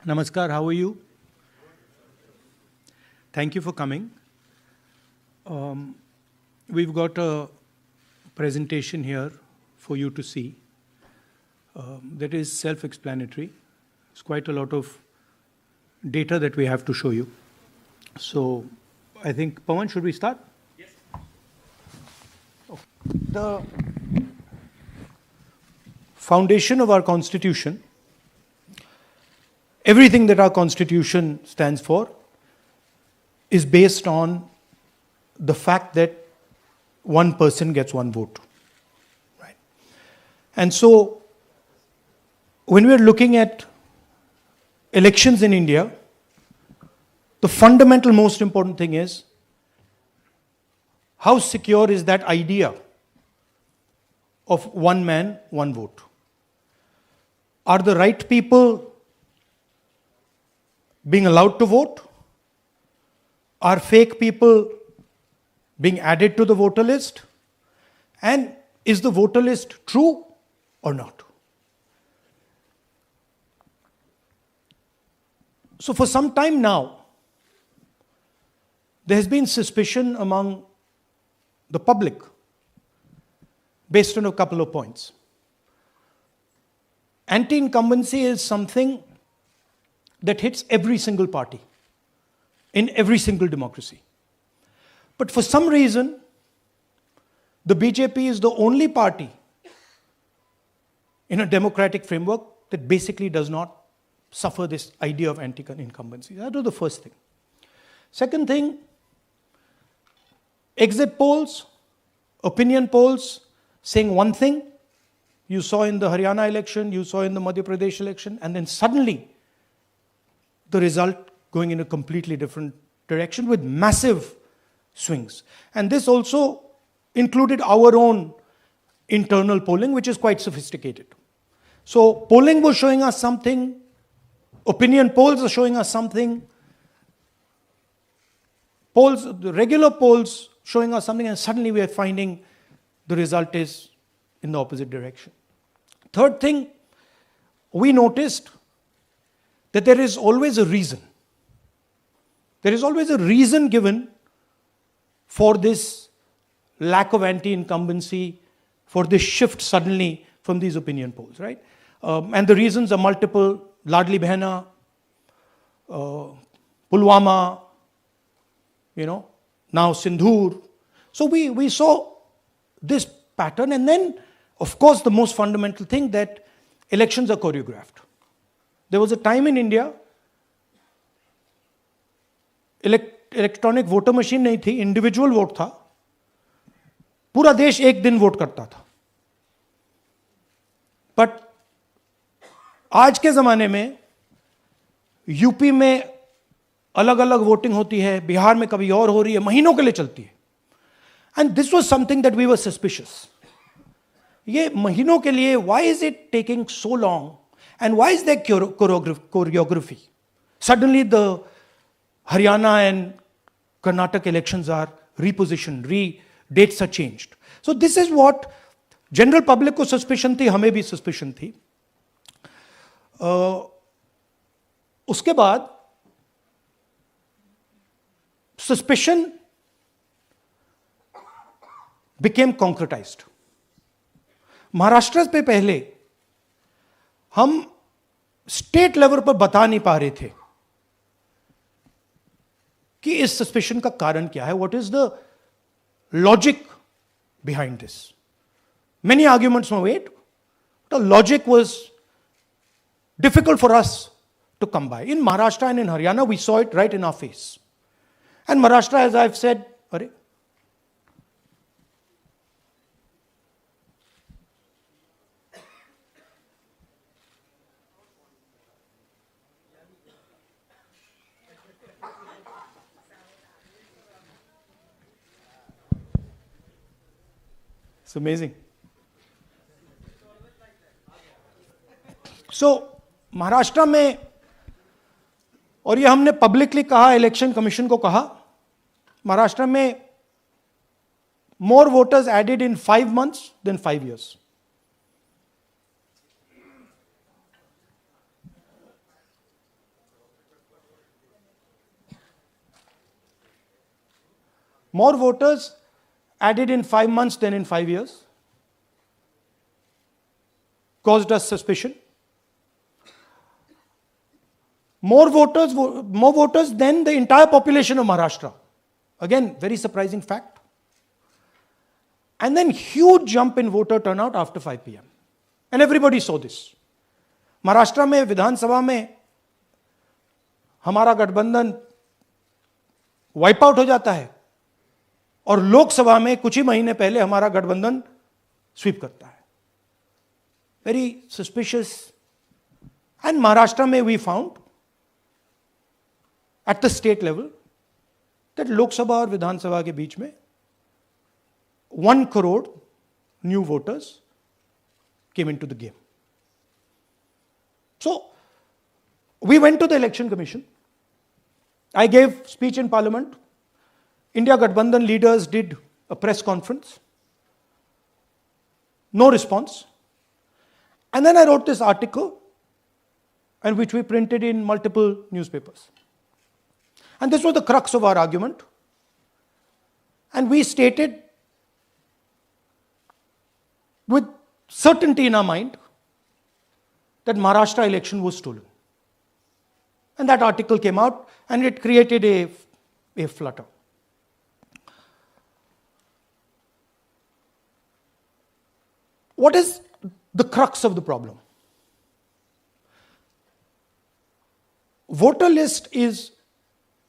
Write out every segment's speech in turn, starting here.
Namaskar, how are you? Thank you for coming. We've got a presentation here for you to see that is self-explanatory. It's quite a lot of data that we have to show you. So I think, Pawan, should we start? Yes. The foundation of our Constitution, everything that our Constitution stands for, is based on the fact that one person gets one vote. Right? And so, when we're looking at elections in India, the fundamental most important thing is how secure is that idea of one man, one vote? Are the right people being allowed to vote? Are fake people being added to the voter list? And is the voter list true or not? So for some time now, there has been suspicion among the public based on a couple of points. Anti-incumbency is something that hits every single party in every single democracy. But for some reason, the BJP is the only party in a democratic framework that basically does not suffer this idea of anti-incumbency. That was the first thing. Second thing, exit polls, opinion polls saying one thing, you saw in the Haryana election, you saw in the Madhya Pradesh election, and then suddenly the result going in a completely different direction with massive swings. And this also included our own internal polling, which is quite sophisticated. So polling was showing us something, opinion polls are showing us something, the regular polls showing us something, and suddenly we are finding the result is in the opposite direction. Third thing, we noticed that there is always a reason. There is always a reason given for this lack of anti-incumbency, for this shift suddenly from these opinion polls, right? And the reasons are multiple: Ladli Behna, Pulwama, now Sindhur. So we saw this pattern, and then, of course, the most fundamental thing that elections are choreographed. There was a time in India, electronic voter machine नहीं थी, individual vote था, पूरा देश एक दिन vote करता था. But आज के जमाने में यूपी में अलग अलग वोटिंग होती है, बिहार में कभी और हो रही है, महीनों के लिए चलती है. And this was something that we were suspicious. ये महीनों के लिए, why is it taking so long? And why is there choreography? Suddenly the Haryana and Karnataka elections are repositioned, dates are changed. So this is what general public को suspicion थी, हमें भी suspicion थी. उसके बाद suspicion became concretized. महाराष्ट्र पे पहले हम स्टेट लेवल पर बता नहीं पा रहे थे कि इस सस्पेशन का कारण क्या है, what is the logic behind this. Many arguments were made, the logic was difficult for us to come by. In Maharashtra and in Haryana we saw it right in our face. And Maharashtra, as I have said, अरे It's amazing. So, Maharashtra में, और ये हमने publicly कहा, election commission को कहा, महाराष्ट्र में more voters added in 5 months than 5 years. More voters added in 5 months than in 5 years. Caused us suspicion. More voters than the entire population of Maharashtra. Again, very surprising fact. And then huge jump in voter turnout after 5 p.m. And everybody saw this. Maharashtra में विधानसभा में हमारा गठबंधन wipe out हो जाता है और लोकसभा में कुछ ही महीने पहले हमारा गठबंधन स्वीप करता है. Very suspicious. एंड महाराष्ट्र में we found at the state level that Lok Sabha और विधानसभा के बीच में 1 crore new voters came into the game. So, we went to the election commission. I gave speech in parliament. India Gathbandhan leaders did a press conference. No response. And then I wrote this article, and which we printed in multiple newspapers. And this was the crux of our argument. And we stated with certainty in our mind that Maharashtra election was stolen. And that article came out and it created a flutter. What is the crux of the problem? Voter list is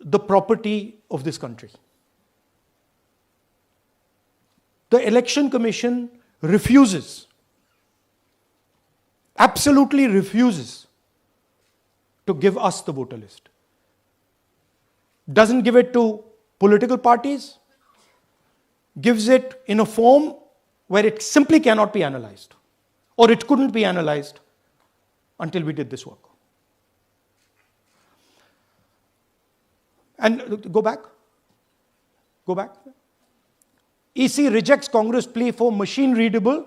the property of this country. The Election Commission refuses, absolutely refuses to give us the voter list. Doesn't give it to political parties, gives it in a form where it simply cannot be analyzed, or it couldn't be analyzed until we did this work. And go back. EC rejects Congress plea for machine-readable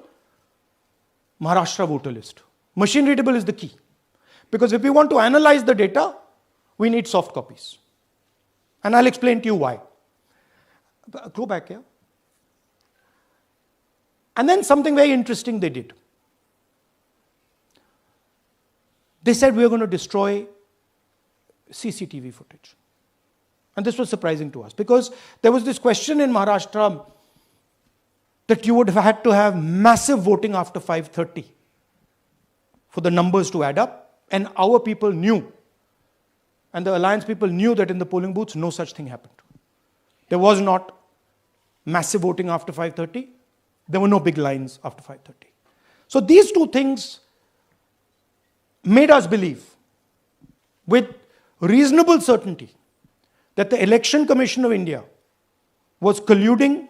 Maharashtra voter list. Machine-readable is the key. Because if we want to analyze the data, we need soft copies. And I'll explain to you why. Go back here. And then something very interesting they did. They said we are going to destroy CCTV footage. And this was surprising to us because there was this question in Maharashtra that you would have had to have massive voting after 5:30 for the numbers to add up. And our people knew, and the alliance people knew that in the polling booths, no such thing happened. There was not massive voting after 5:30. There were no big lines after 5:30. So these two things made us believe with reasonable certainty that the Election Commission of India was colluding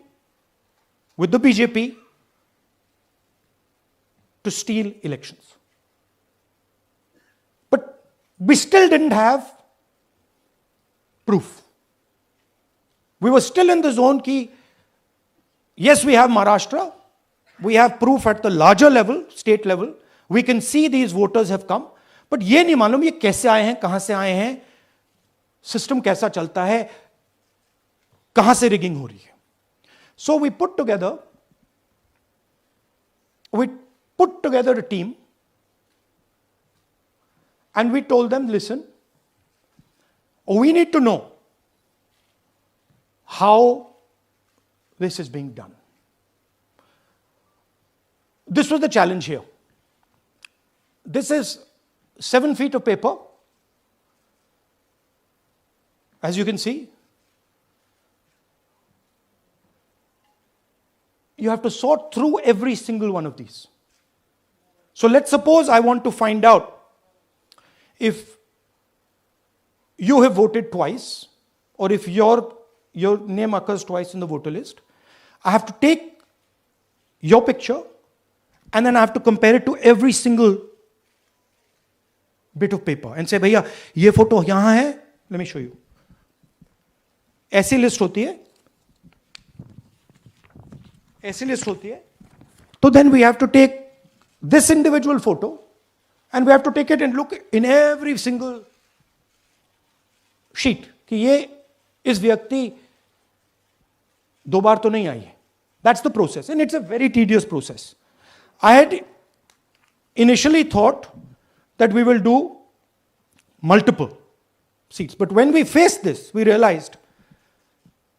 with the BJP to steal elections. But we still didn't have proof. We were still in the zone ki, yes, we have Maharashtra, we have proof at the larger level, state level, we can see these voters have come, but ये नहीं मालूम ये कैसे आए हैं, कहां से आए हैं, सिस्टम कैसा चलता है, कहां से रिगिंग हो रही है. So we put together a team and we told them, listen, we need to know how this is being done. This was the challenge here. This is 7 feet of paper. As you can see, you have to sort through every single one of these. So let's suppose I want to find out if you have voted twice or if your name occurs twice in the voter list. I have to take your picture and then I have to compare it to every single bit of paper and say, भैया ये photo यहां है, let me show you. ऐसी list होती है, तो then we have to take this individual photo and we have to take it and look in every single sheet कि ये इस व्यक्ति 2 बार तो नहीं आई है. That's the process, and it's a very tedious process. I had initially thought that we will do multiple seats, but when we faced this, we realized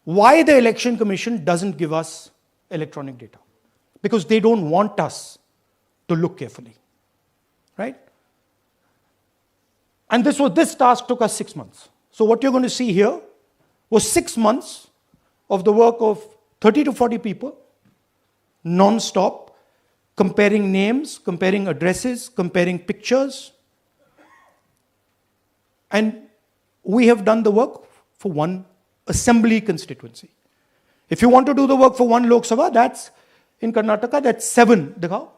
why the Election Commission doesn't give us electronic data. Because they don't want us to look carefully, right? And this task took us 6 months. So what you're going to see here was 6 months of the work of 30 to 40 people, non-stop, comparing names, comparing addresses, comparing pictures. And we have done the work for one assembly constituency. If you want to do the work for one Lok Sabha, that's in Karnataka, that's 7. Dikhao.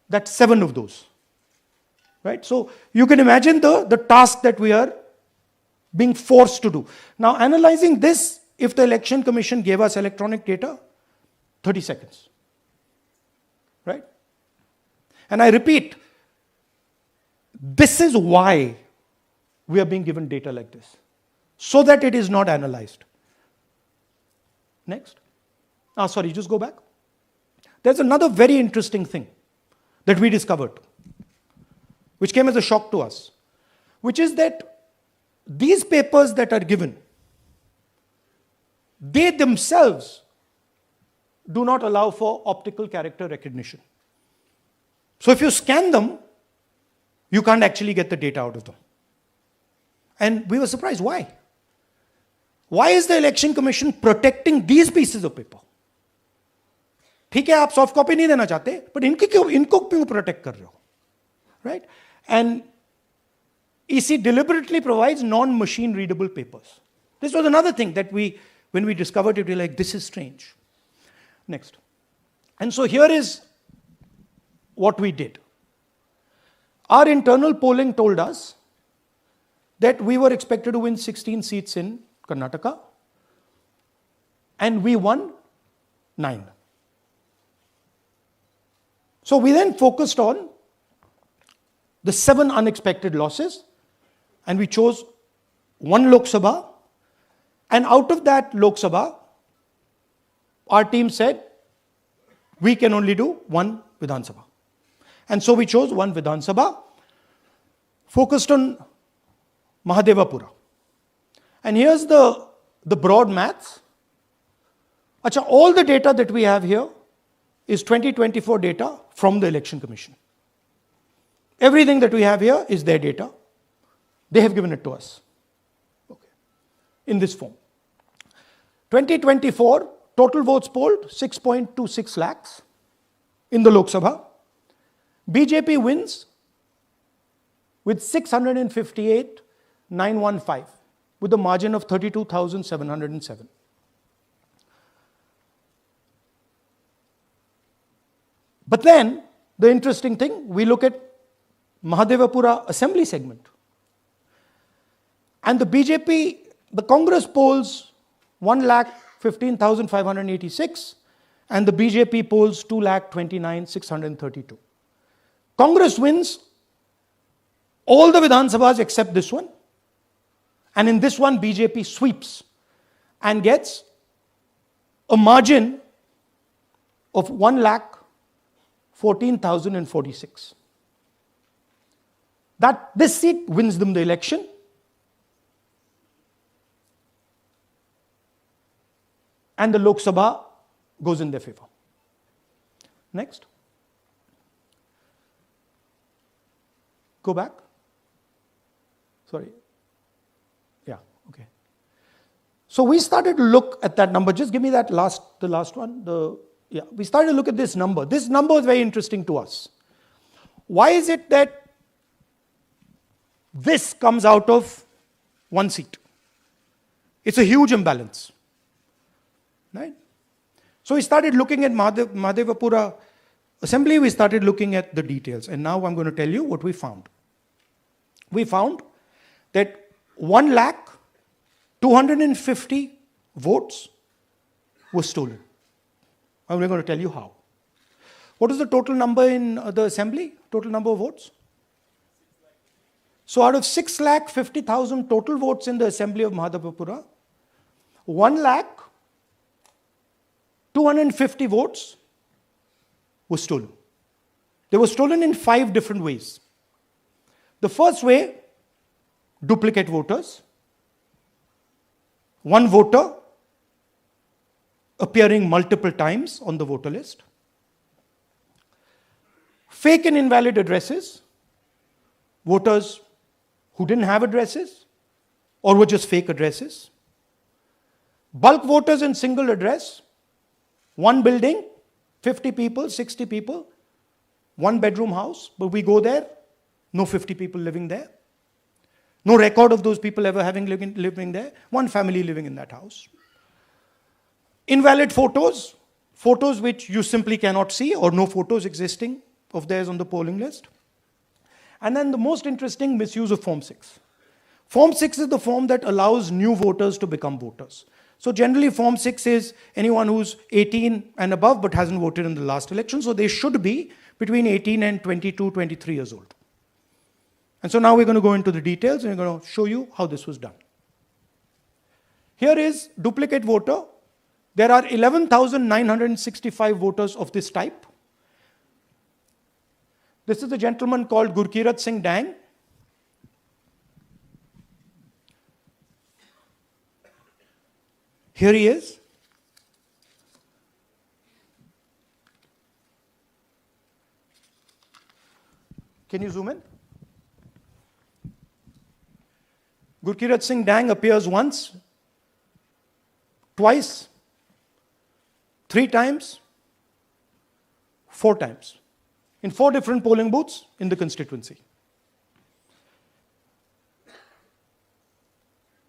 That's 7 of those. Right? So you can imagine the task that we are being forced to do. Now, analyzing this, if the Election Commission gave us electronic data, 30 seconds. Right? And I repeat, this is why we are being given data like this, so that it is not analyzed. Next. Sorry, just go back. There's another very interesting thing that we discovered, which came as a shock to us, which is that these papers that are given, they themselves do not allow for optical character recognition. So if you scan them, you can't actually get the data out of them. And we were surprised, why? Why is the Election Commission protecting these pieces of paper? ठीक है, आप soft copy नहीं देना चाहते, but इनको क्यों protect कर रहे हो? Right? And EC deliberately provides non-machine readable papers. This was another thing that when we discovered it, we were like, this is strange. Next. And so here is what we did. Our internal polling told us that we were expected to win 16 seats in Karnataka, and we won 9. So we then focused on the 7 unexpected losses, and we chose 1 Lok Sabha, and out of that Lok Sabha, our team said, we can only do 1 Vidhan Sabha. And so we chose 1 Vidhan Sabha, focused on Mahadevapura. And here's the broad maths. Acha, all the data that we have here is 2024 data from the Election Commission. Everything that we have here is their data. They have given it to us. Okay. In this form. 2024, total votes polled, 6.26 lakhs in the Lok Sabha. BJP wins with 658,915 with a margin of 32,707. But then, the interesting thing, we look at Mahadevapura assembly segment. And the BJP, the Congress polls 1,15,586 and the BJP polls 2,29,632. Congress wins all the Vidhan Sabhas except this one. And in this one, BJP sweeps and gets a margin of 1,14,046. This seat wins them the election. And the Lok Sabha goes in their favor. Next. Go back. Sorry. Yeah, okay. So we started to look at that number. Just give me the last one. We started to look at this number. This number is very interesting to us. Why is it that this comes out of 1 seat? It's a huge imbalance. Right? So we started looking at Mahadevapura assembly, we started looking at the details. And now I'm going to tell you what we found. We found that 1,250,000 votes were stolen. And we're going to tell you how. What is the total number in the assembly? Total number of votes? So out of 6,50,000 total votes in the assembly of Mahadevapura, 1,250,000 votes were stolen. They were stolen in 5 different ways. The first way, duplicate voters. One voter appearing multiple times on the voter list. Fake and invalid addresses. Voters who didn't have addresses or were just fake addresses. Bulk voters in single address. One building, 50 people, 60 people, 1-bedroom house, but we go there, no 50 people living there. No record of those people ever having living there. One family living in that house. Invalid photos, photos which you simply cannot see or no photos existing of theirs on the polling list. And then the most interesting, misuse of Form 6. Form 6 is the form that allows new voters to become voters. So generally Form 6 is anyone who's 18 and above but hasn't voted in the last election. So they should be between 18 and 22, 23 years old. And so now we're going to go into the details and we're going to show you how this was done. Here is duplicate voter. There are 11,965 voters of this type. This is a gentleman called Gurkirat Singh Dang. Here he is. Can you zoom in? Gurkirat Singh Dang appears once, twice, 3 times, 4 times, in 4 different polling booths in the constituency.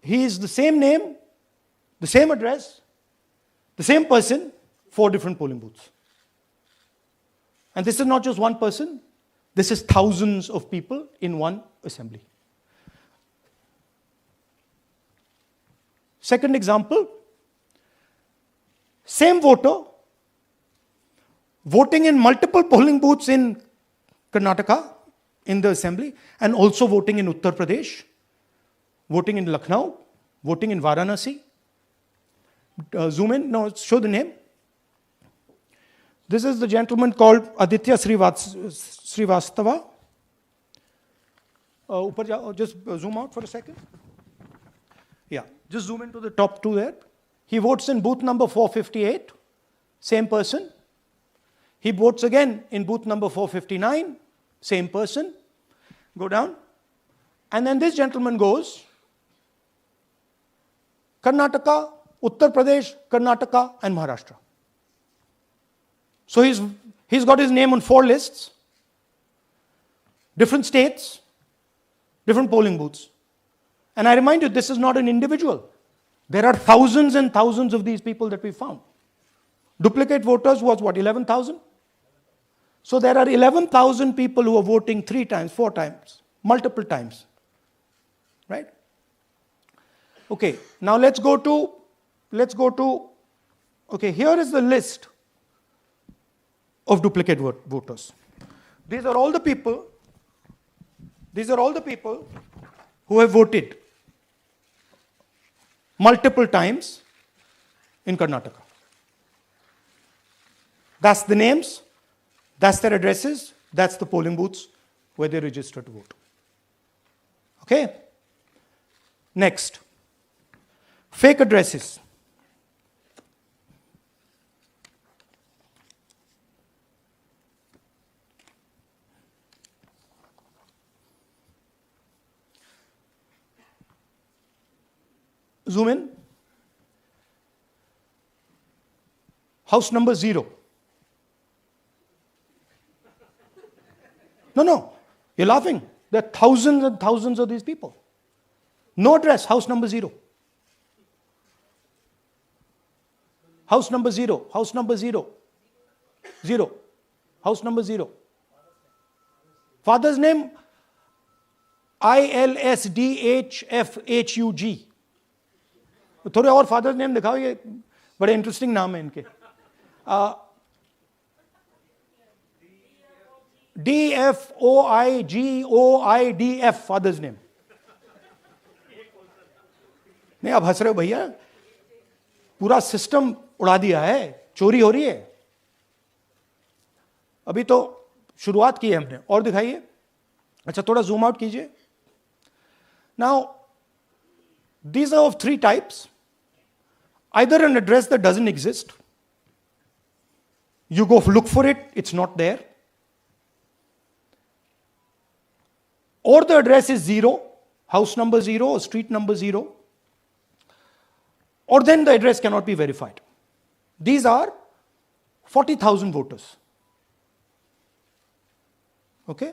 He is the same name, the same address, the same person, 4 different polling booths. And this is not just one person, this is thousands of people in one assembly. Second example, same voter voting in multiple polling booths in Karnataka in the assembly and also voting in Uttar Pradesh, voting in Lucknow, voting in Varanasi. Zoom in, no, show the name. This is the gentleman called Aditya Srivastava. Just zoom out for a second. Yeah, just zoom into the top 2 there. He votes in booth number 458, same person. He votes again in booth number 459, same person. Go down. And then this gentleman goes, Karnataka, Uttar Pradesh, Karnataka, and Maharashtra. So he's got his name on 4 lists, different states, different polling booths. And I remind you, this is not an individual. There are thousands and thousands of these people that we found. Duplicate voters was what, 11,000? So there are 11,000 people who are voting 3 times, 4 times, multiple times. Right? Okay, now let's go to, okay, here is the list of duplicate voters. These are all the people who have voted multiple times in Karnataka. That's the names, that's their addresses, that's the polling booths where they register to vote. Okay? Next, fake addresses. Zoom in. House number 0. No, you're laughing. There are thousands and thousands of these people. No address, house number 0. House number 0, house number 0. 0. House number 0. Father's name, ILSDHFHUG. थोड़े और father's name दिखाओ, ये बड़े interesting नाम है इनके. DFOIGOIDF father's name. नहीं आप हंस रहे हो भैया. पूरा सिस्टम उड़ा दिया है, चोरी हो रही है। अभी तो शुरुआत की है हमने, और दिखाइए। अच्छा, थोड़ा जूम आउट कीजिए। Now these are of three types. Either an address that doesn't exist, you go look for it, it's not there, or the address is 0, house number 0 or street number 0, or then the address cannot be verified. These are 40,000 voters. Okay?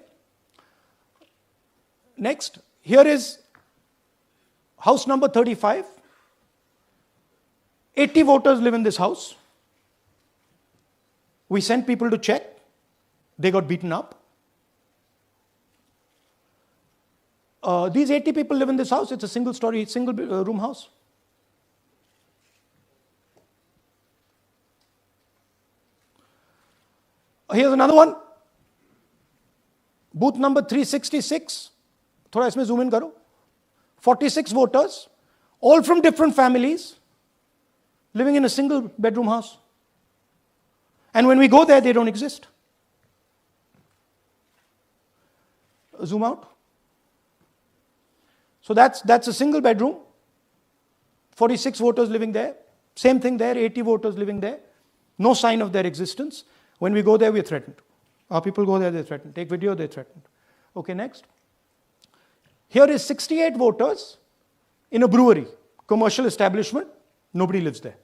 Next, here is house number 35. 80 voters live in this house. We sent people to check. They got beaten up. These 80 people live in this house. It's a single story, single room house. Here's another one. Booth number 366. थोड़ा इसमें zoom in करो. 46 voters, all from different families, living in a single bedroom house. And when we go there, they don't exist. Zoom out. So that's a single bedroom. 46 voters living there. Same thing there, 80 voters living there. No sign of their existence. When we go there, we're threatened. Our people go there, they're threatened. Take video, they're threatened. Okay, next. Here is 68 voters in a brewery, commercial establishment. Nobody lives there.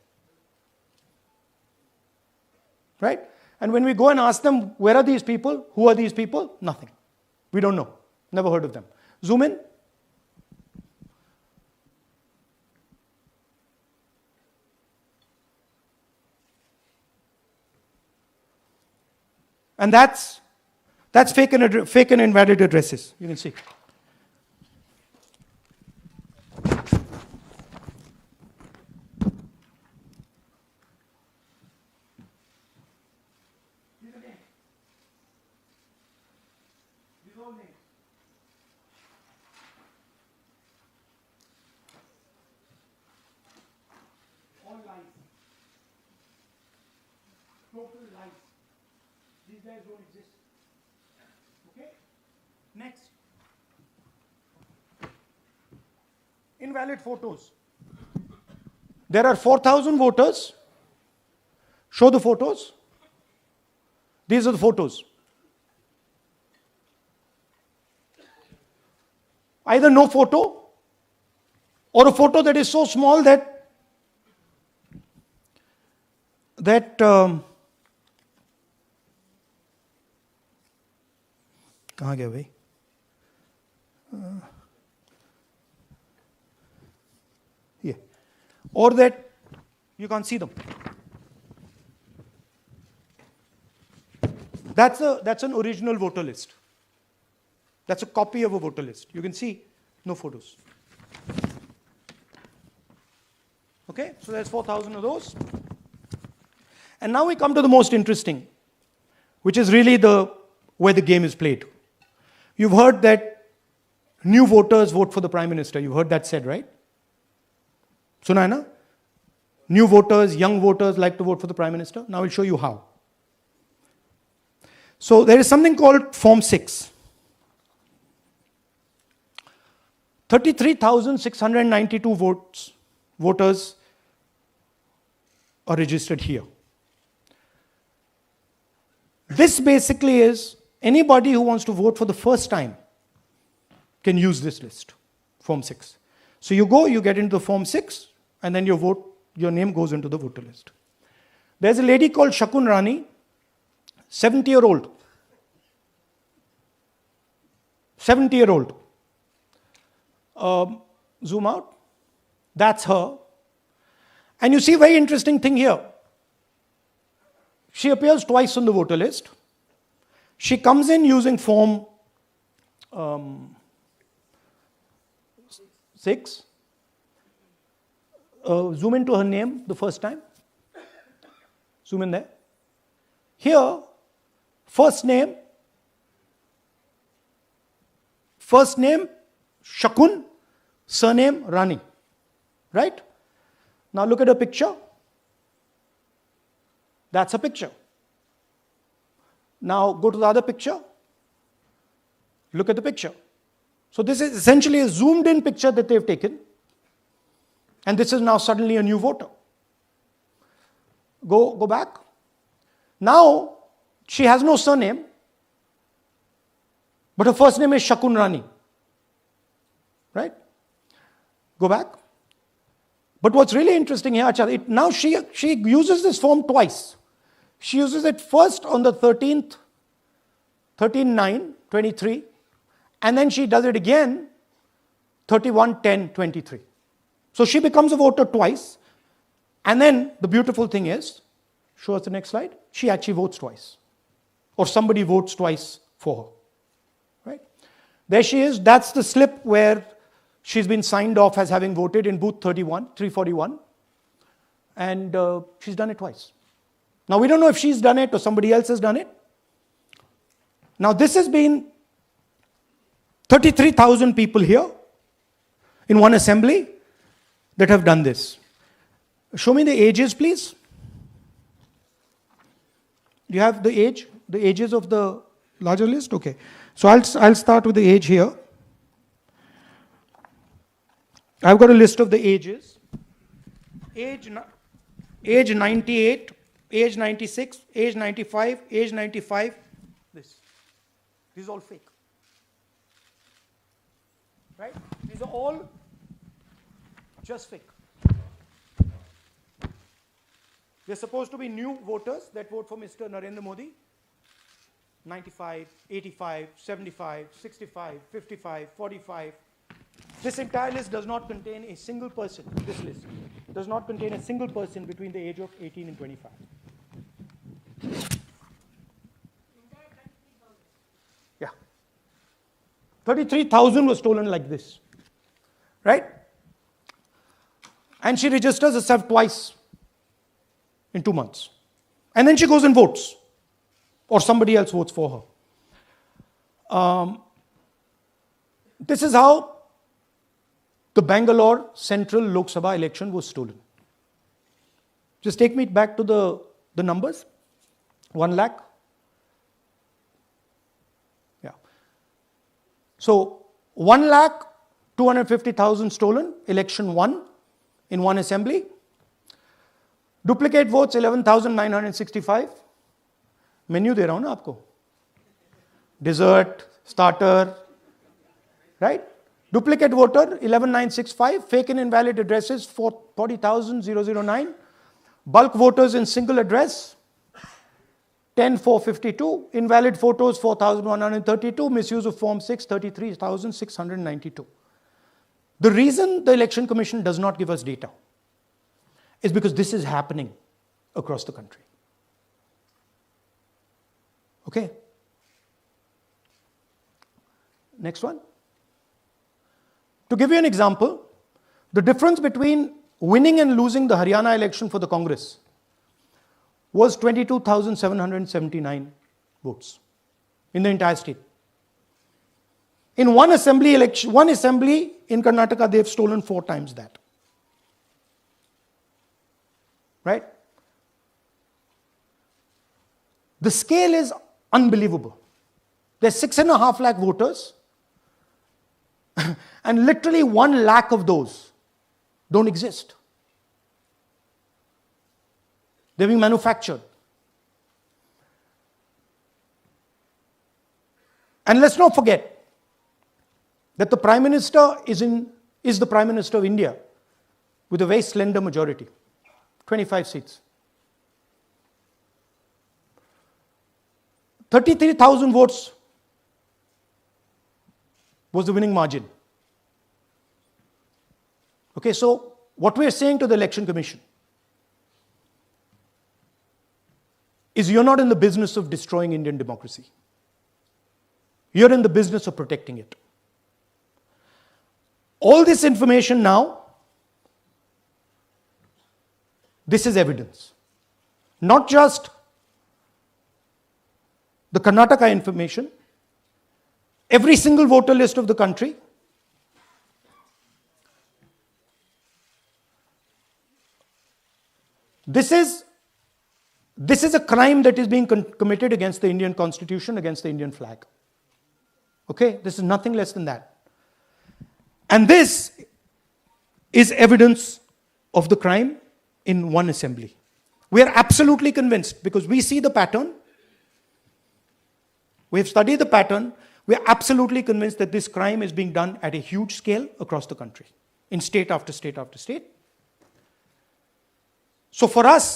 Right? And when we go and ask them, where are these people? Who are these people? Nothing. We don't know. Never heard of them. Zoom in. And that's fake and invalid addresses. You can see. Total lies. These guys don't exist. Okay? Next. Invalid photos. There are 4,000 voters. Show the photos. These are the photos. Either no photo or a photo that is so small that कहाँ गया भाई? Yeah. Or that you can't see them. That's an original voter list. That's a copy of a voter list. You can see no photos. Okay, so there's 4,000 of those. And now we come to the most interesting, which is really where the game is played. You've heard that new voters vote for the Prime Minister. You've heard that said, right? Suna hai na? New voters, young voters like to vote for the Prime Minister. Now I'll show you how. So there is something called Form 6. 33,692 voters are registered here. This basically is anybody who wants to vote for the first time can use this list, Form 6. So you go, you get into the Form 6, and then your name goes into the voter list. There's a lady called Shakun Rani, 70-year-old. 70-year-old. Zoom out. That's her. And you see a very interesting thing here. She appears twice on the voter list. She comes in using Form 6. Zoom into her name the first time. Zoom in there. Here, first name Shakun, surname Rani. Right? Now look at her picture. That's a picture. Now go to the other picture. Look at the picture. So this is essentially a zoomed in picture that they've taken. And this is now suddenly a new voter. Go back. Now, she has no surname, but her first name is Shakun Rani. Right? Go back. But what's really interesting here, now she uses this form twice. She uses it first on the 13th, 13/9/23, and then she does it again 31/10/23. So she becomes a voter twice, and then the beautiful thing is, show us the next slide, she actually votes twice. Or somebody votes twice for her. Right? There she is, that's the slip where she's been signed off as having voted in booth 341, and she's done it twice. Now we don't know if she's done it or somebody else has done it. Now this has been 33,000 people here in one assembly that have done this. Show me the ages, please. Do you have the ages of the larger list? Okay. So I'll start with the age here. I've got a list of the ages. Age 98, age 96, age 95, age 95. This is all fake. Right? These are all just fake. They're supposed to be new voters that vote for Mr. Narendra Modi. 95, 85, 75, 65, 55, 45. This entire list does not contain a single person. This list does not contain a single person between the age of 18 and 25. Yeah. 33,000 was stolen like this. Right? And she registers herself twice in 2 months. And then she goes and votes. Or somebody else votes for her. This is how the Bangalore Central Lok Sabha election was stolen. Just take me back to the numbers. 1 lakh. Yeah. So 1,250,000 stolen, election won in one assembly. Duplicate votes 11,965. Menu दे रहा हूं ना आपको. Dessert, starter, right? Duplicate voter 11,965. Fake and invalid addresses 40,009. Bulk voters in single address 10,452. Invalid photos 4,132. Misuse of Form 6 33,692. The reason the Election Commission does not give us data is because this is happening across the country. Okay. Next one. To give you an example, the difference between winning and losing the Haryana election for the Congress was 22,779 votes in the entire state. In one assembly in Karnataka, they've stolen 4 times that. Right? The scale is unbelievable. There's 6.5 lakh voters, and literally 1 lakh of those don't exist. They're being manufactured. And let's not forget that the Prime Minister is the Prime Minister of India with a very slender majority, 25 seats. 33,000 votes was the winning margin. Okay, so what we are saying to the Election Commission is you're not in the business of destroying Indian democracy. You're in the business of protecting it. All this information now, this is evidence. Not just the Karnataka information, every single voter list of the country. This This is a crime that is being committed against the Indian Constitution, against the Indian flag. Okay? This is nothing less than that. And this is evidence of the crime in one assembly. We are absolutely convinced, because we see the pattern. We have studied the pattern. We are absolutely convinced that this crime is being done at a huge scale across the country, in state after state after state. So for us,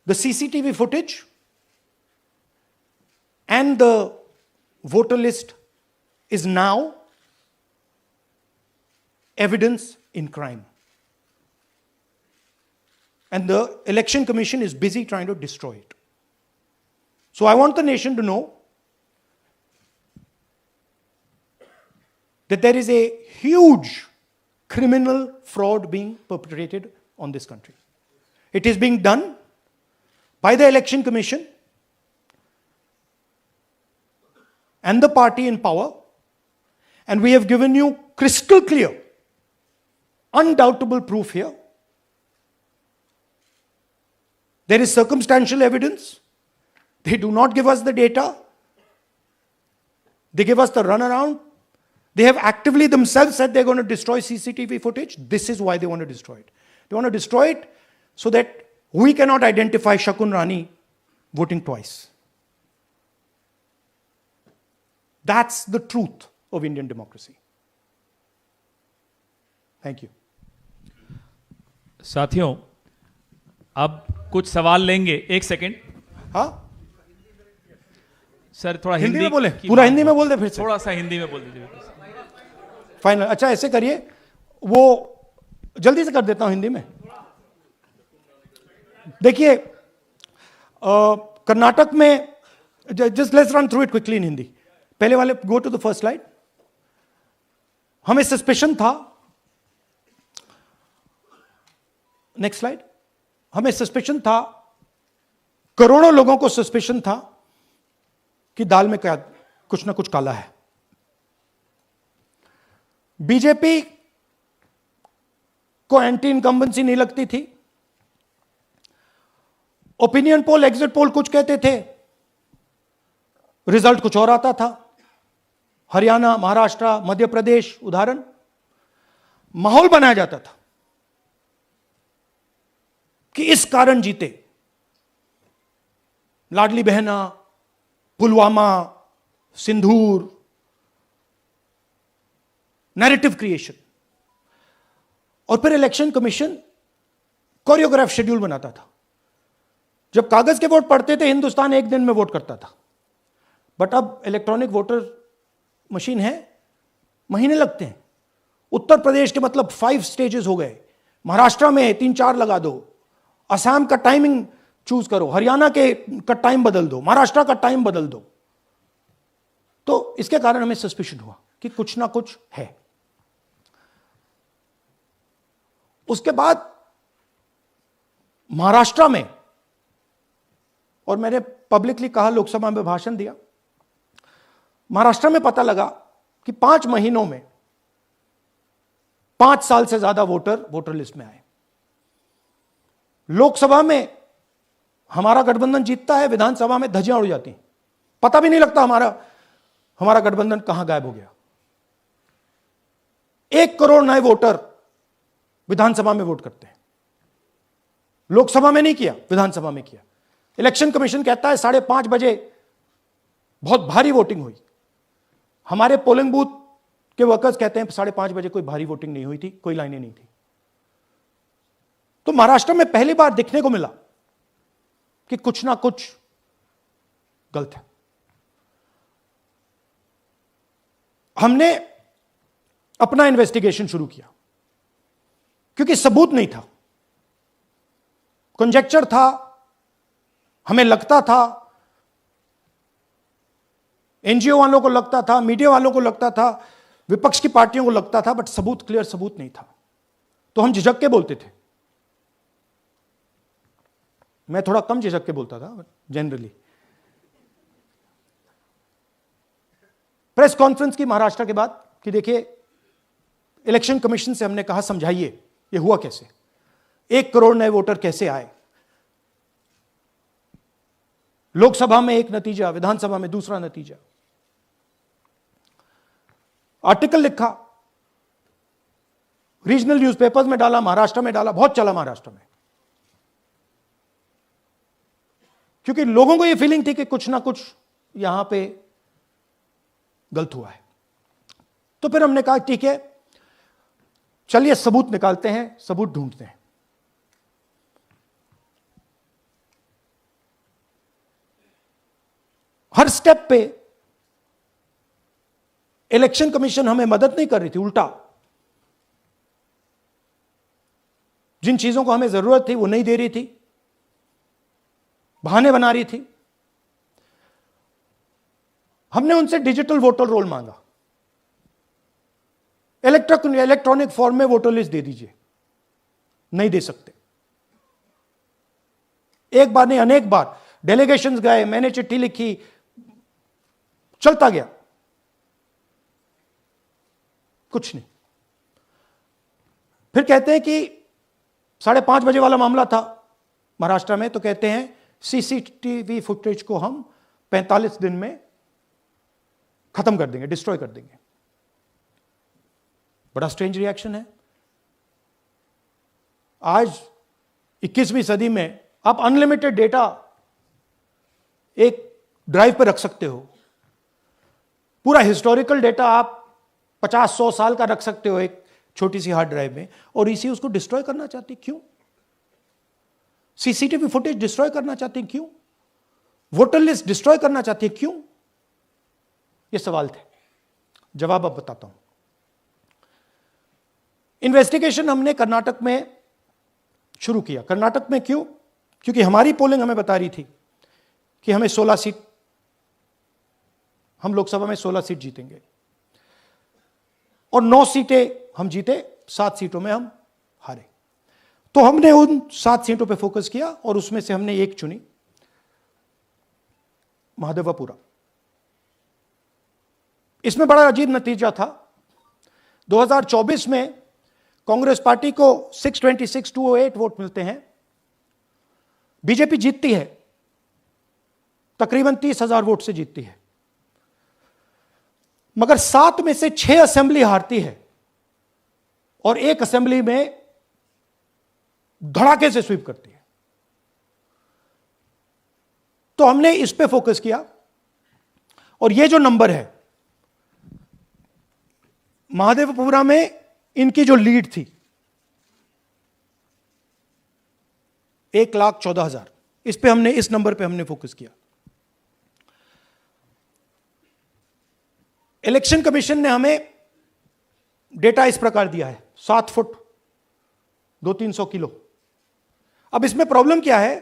the CCTV footage and the voter list is now evidence in crime. And the Election Commission is busy trying to destroy it. So I want the nation to know that there is a huge criminal fraud being perpetrated on this country. It is being done by the Election Commission and the party in power, and we have given you crystal clear, undoubtable proof here. There is circumstantial evidence. They do not give us the data. They give us the runaround. They have actively themselves said they're going to destroy CCTV footage. This is why they want to destroy it. They want to destroy it so that we cannot identify Shakun Rani voting twice. That's the truth of Indian democracy. Thank you. साथियों, अब कुछ सवाल लेंगे. एक second. हाँ, sir थोड़ा हिंदी में बोले, पूरा हिंदी में बोल दे फिर से. थोड़ा सा हिंदी में बोल दीजिए. फाइनल. अच्छा ऐसे करिए, वो जल्दी से कर देता हूं हिंदी में. देखिए, कर्नाटक में, just let's run through it quickly in Hindi. पहले वाले, go to the first slide. हमें सस्पेशन था, नेक्स्ट स्लाइड. हमें सस्पेशन था, करोड़ों लोगों को सस्पेशन था कि दाल में क्या कुछ ना कुछ काला है. बीजेपी को एंटी इनकम्बेंसी नहीं लगती थी. ओपिनियन पोल, एग्जिट पोल कुछ कहते थे, रिजल्ट कुछ और आता था. हरियाणा, महाराष्ट्र, मध्य प्रदेश उदाहरण, माहौल बनाया जाता था कि इस कारण जीते. लाडली बहना, पुलवामा, सिंदूर, नैरेटिव क्रिएशन. और फिर इलेक्शन कमीशन कोरियोग्राफ शेड्यूल बनाता था. जब कागज के वोट पड़ते थे, हिंदुस्तान एक दिन में वोट करता था. बट अब इलेक्ट्रॉनिक वोटर मशीन है, महीने लगते हैं. उत्तर प्रदेश के मतलब 5 स्टेजेस हो गए. महाराष्ट्र में 3-4 लगा दो. असम का टाइमिंग चूज करो, हरियाणा के का टाइम बदल दो, महाराष्ट्र का टाइम बदल दो. तो इसके कारण हमें सस्पिशन हुआ कि कुछ ना कुछ है. उसके बाद महाराष्ट्र में, और मैंने पब्लिकली कहा, लोकसभा में भाषण दिया, महाराष्ट्र में पता लगा कि 5 महीनों में 5 साल से ज्यादा वोटर लिस्ट में आए. लोकसभा में हमारा गठबंधन जीतता है, विधानसभा में धज्जियां उड़ जाती हैं. पता भी नहीं लगता हमारा गठबंधन कहां गायब हो गया. 1 करोड़ नए वोटर विधानसभा में वोट करते हैं. लोकसभा में नहीं किया, विधानसभा में किया. इलेक्शन कमीशन कहता है 5:30 बजे बहुत भारी वोटिंग हुई. हमारे पोलिंग बूथ के वर्कर्स कहते हैं 5:30 बजे कोई भारी वोटिंग नहीं हुई थी, कोई लाइनें नहीं थी. तो महाराष्ट्र में पहली बार दिखने को मिला कि कुछ ना कुछ गलत है. हमने अपना इन्वेस्टिगेशन शुरू किया क्योंकि सबूत नहीं था, कंजेक्चर था. हमें लगता था, एनजीओ वालों को लगता था, मीडिया वालों को लगता था, विपक्ष की पार्टियों को लगता था, बट सबूत, क्लियर सबूत नहीं था. तो हम झिझक के बोलते थे. मैं थोड़ा कम झिझक के बोलता था जनरली. प्रेस कॉन्फ्रेंस की महाराष्ट्र के बाद कि देखिए, इलेक्शन कमीशन से हमने कहा समझाइए ये हुआ कैसे. 1 करोड़ नए वोटर कैसे आए? लोकसभा में एक नतीजा, विधानसभा में दूसरा नतीजा। आर्टिकल लिखा, रीजनल न्यूज़पेपर्स में डाला, महाराष्ट्र में डाला, बहुत चला महाराष्ट्र में, क्योंकि लोगों को यह फीलिंग थी कि कुछ ना कुछ यहां पे गलत हुआ है। तो फिर हमने कहा ठीक है, चलिए सबूत निकालते हैं, सबूत ढूंढते हैं। हर स्टेप पे इलेक्शन कमीशन हमें मदद नहीं कर रही थी, उल्टा जिन चीजों को हमें जरूरत थी वो नहीं दे रही थी, बहाने बना रही थी। हमने उनसे डिजिटल वोटर रोल मांगा, इलेक्ट्रॉनिक फॉर्म में वोटर लिस्ट दे दीजिए, नहीं दे सकते। एक बार नहीं, अनेक बार डेलीगेशंस गए, मैंने चिट्ठी लिखी, चलता गया, कुछ नहीं। फिर कहते हैं कि 5:30 बजे वाला मामला था महाराष्ट्र में, तो कहते हैं सीसीटीवी फुटेज को हम 45 दिन में खत्म कर देंगे, डिस्ट्रॉय कर देंगे। बड़ा स्ट्रेंज रिएक्शन है। आज 21वीं सदी में आप अनलिमिटेड डेटा एक ड्राइव पर रख सकते हो, पूरा हिस्टोरिकल डेटा आप 50-100 साल का रख सकते हो एक छोटी सी हार्ड ड्राइव में, और इसी उसको डिस्ट्रॉय करना चाहती, क्यों? सीसीटीवी फुटेज डिस्ट्रॉय करना चाहती, क्यों? वोटर लिस्ट डिस्ट्रॉय करना चाहती है, क्यों? ये सवाल थे, जवाब अब बताता हूं। इन्वेस्टिगेशन हमने कर्नाटक में शुरू किया। कर्नाटक में क्यों? क्योंकि हमारी पोलिंग हमें बता रही थी कि हमें 16 सीट, हम लोकसभा में 16 सीट जीतेंगे, और 9 सीटें हम जीते, 7 सीटों में हम हारे। तो हमने उन 7 सीटों पे फोकस किया, और उसमें से हमने एक चुनी, महादेवपुरा। इसमें बड़ा अजीब नतीजा था। 2024 में कांग्रेस पार्टी को 626-208 वोट मिलते हैं, बीजेपी जीतती है, तकरीबन 30,000 वोट से जीतती है, मगर 7 में से 6 असेंबली हारती है, और एक असेंबली में धड़ाके से स्वीप करती है। तो हमने इस पे फोकस किया, और ये जो नंबर है, महादेवपुरा में इनकी जो लीड थी 1,14,000, इस पे हमने, इस नंबर पे हमने फोकस किया। इलेक्शन कमीशन ने हमें डेटा इस प्रकार दिया है, 7 फुट 200-300 किलो। अब इसमें प्रॉब्लम क्या है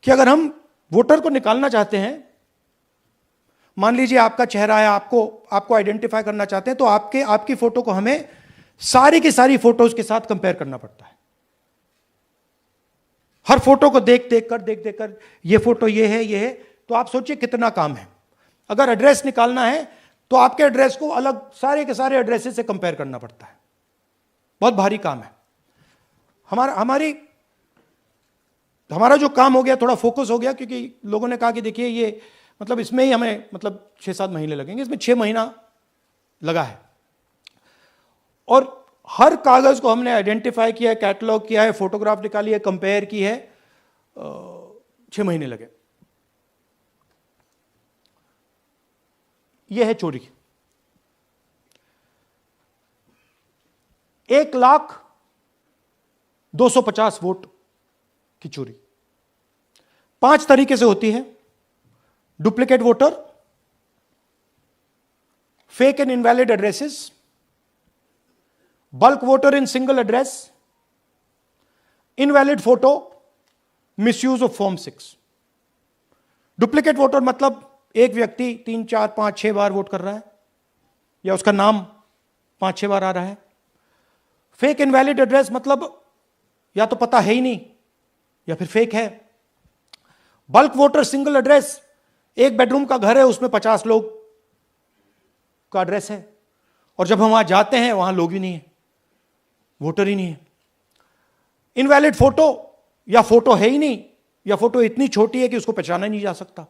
कि अगर हम वोटर को निकालना चाहते हैं, मान लीजिए आपका चेहरा है, आपको आइडेंटिफाई करना चाहते हैं, तो आपकी फोटो को हमें सारी की सारी फोटोज के साथ कंपेयर करना पड़ता है। हर फोटो को देख देख कर ये फोटो ये है, तो आप सोचिए कितना काम है। अगर एड्रेस निकालना है तो आपके एड्रेस को अलग सारे के सारे एड्रेसेस से कंपेयर करना पड़ता है, बहुत भारी काम है। हमारा जो काम हो गया, थोड़ा फोकस हो गया, क्योंकि लोगों ने कहा कि देखिए ये मतलब इसमें ही हमें मतलब 6-7 महीने लगेंगे, इसमें 6 महीना लगा है, और हर कागज को हमने आइडेंटिफाई किया है, कैटलॉग किया है, फोटोग्राफ निकाली है, कंपेयर की है, 6 महीने लगे। यह है चोरी। 1,250,000 वोट की चोरी 5 तरीके से होती है: duplicate voter, fake and invalid addresses, bulk voter in single address, invalid photo, misuse of form 6। Duplicate voter मतलब एक व्यक्ति 3, 4, 5, 6 बार वोट कर रहा है, या उसका नाम 5-6 बार आ रहा है। फेक इनवैलिड एड्रेस मतलब या तो पता है ही नहीं, या फिर फेक है। बल्क वोटर सिंगल एड्रेस, एक बेडरूम का घर है, उसमें 50 लोग का एड्रेस है, और जब हम वहां जाते हैं वहां लोग ही नहीं है, वोटर ही नहीं है। इनवैलिड फोटो, या फोटो है ही नहीं, या फोटो इतनी छोटी है कि उसको पहचाना नहीं जा सकता।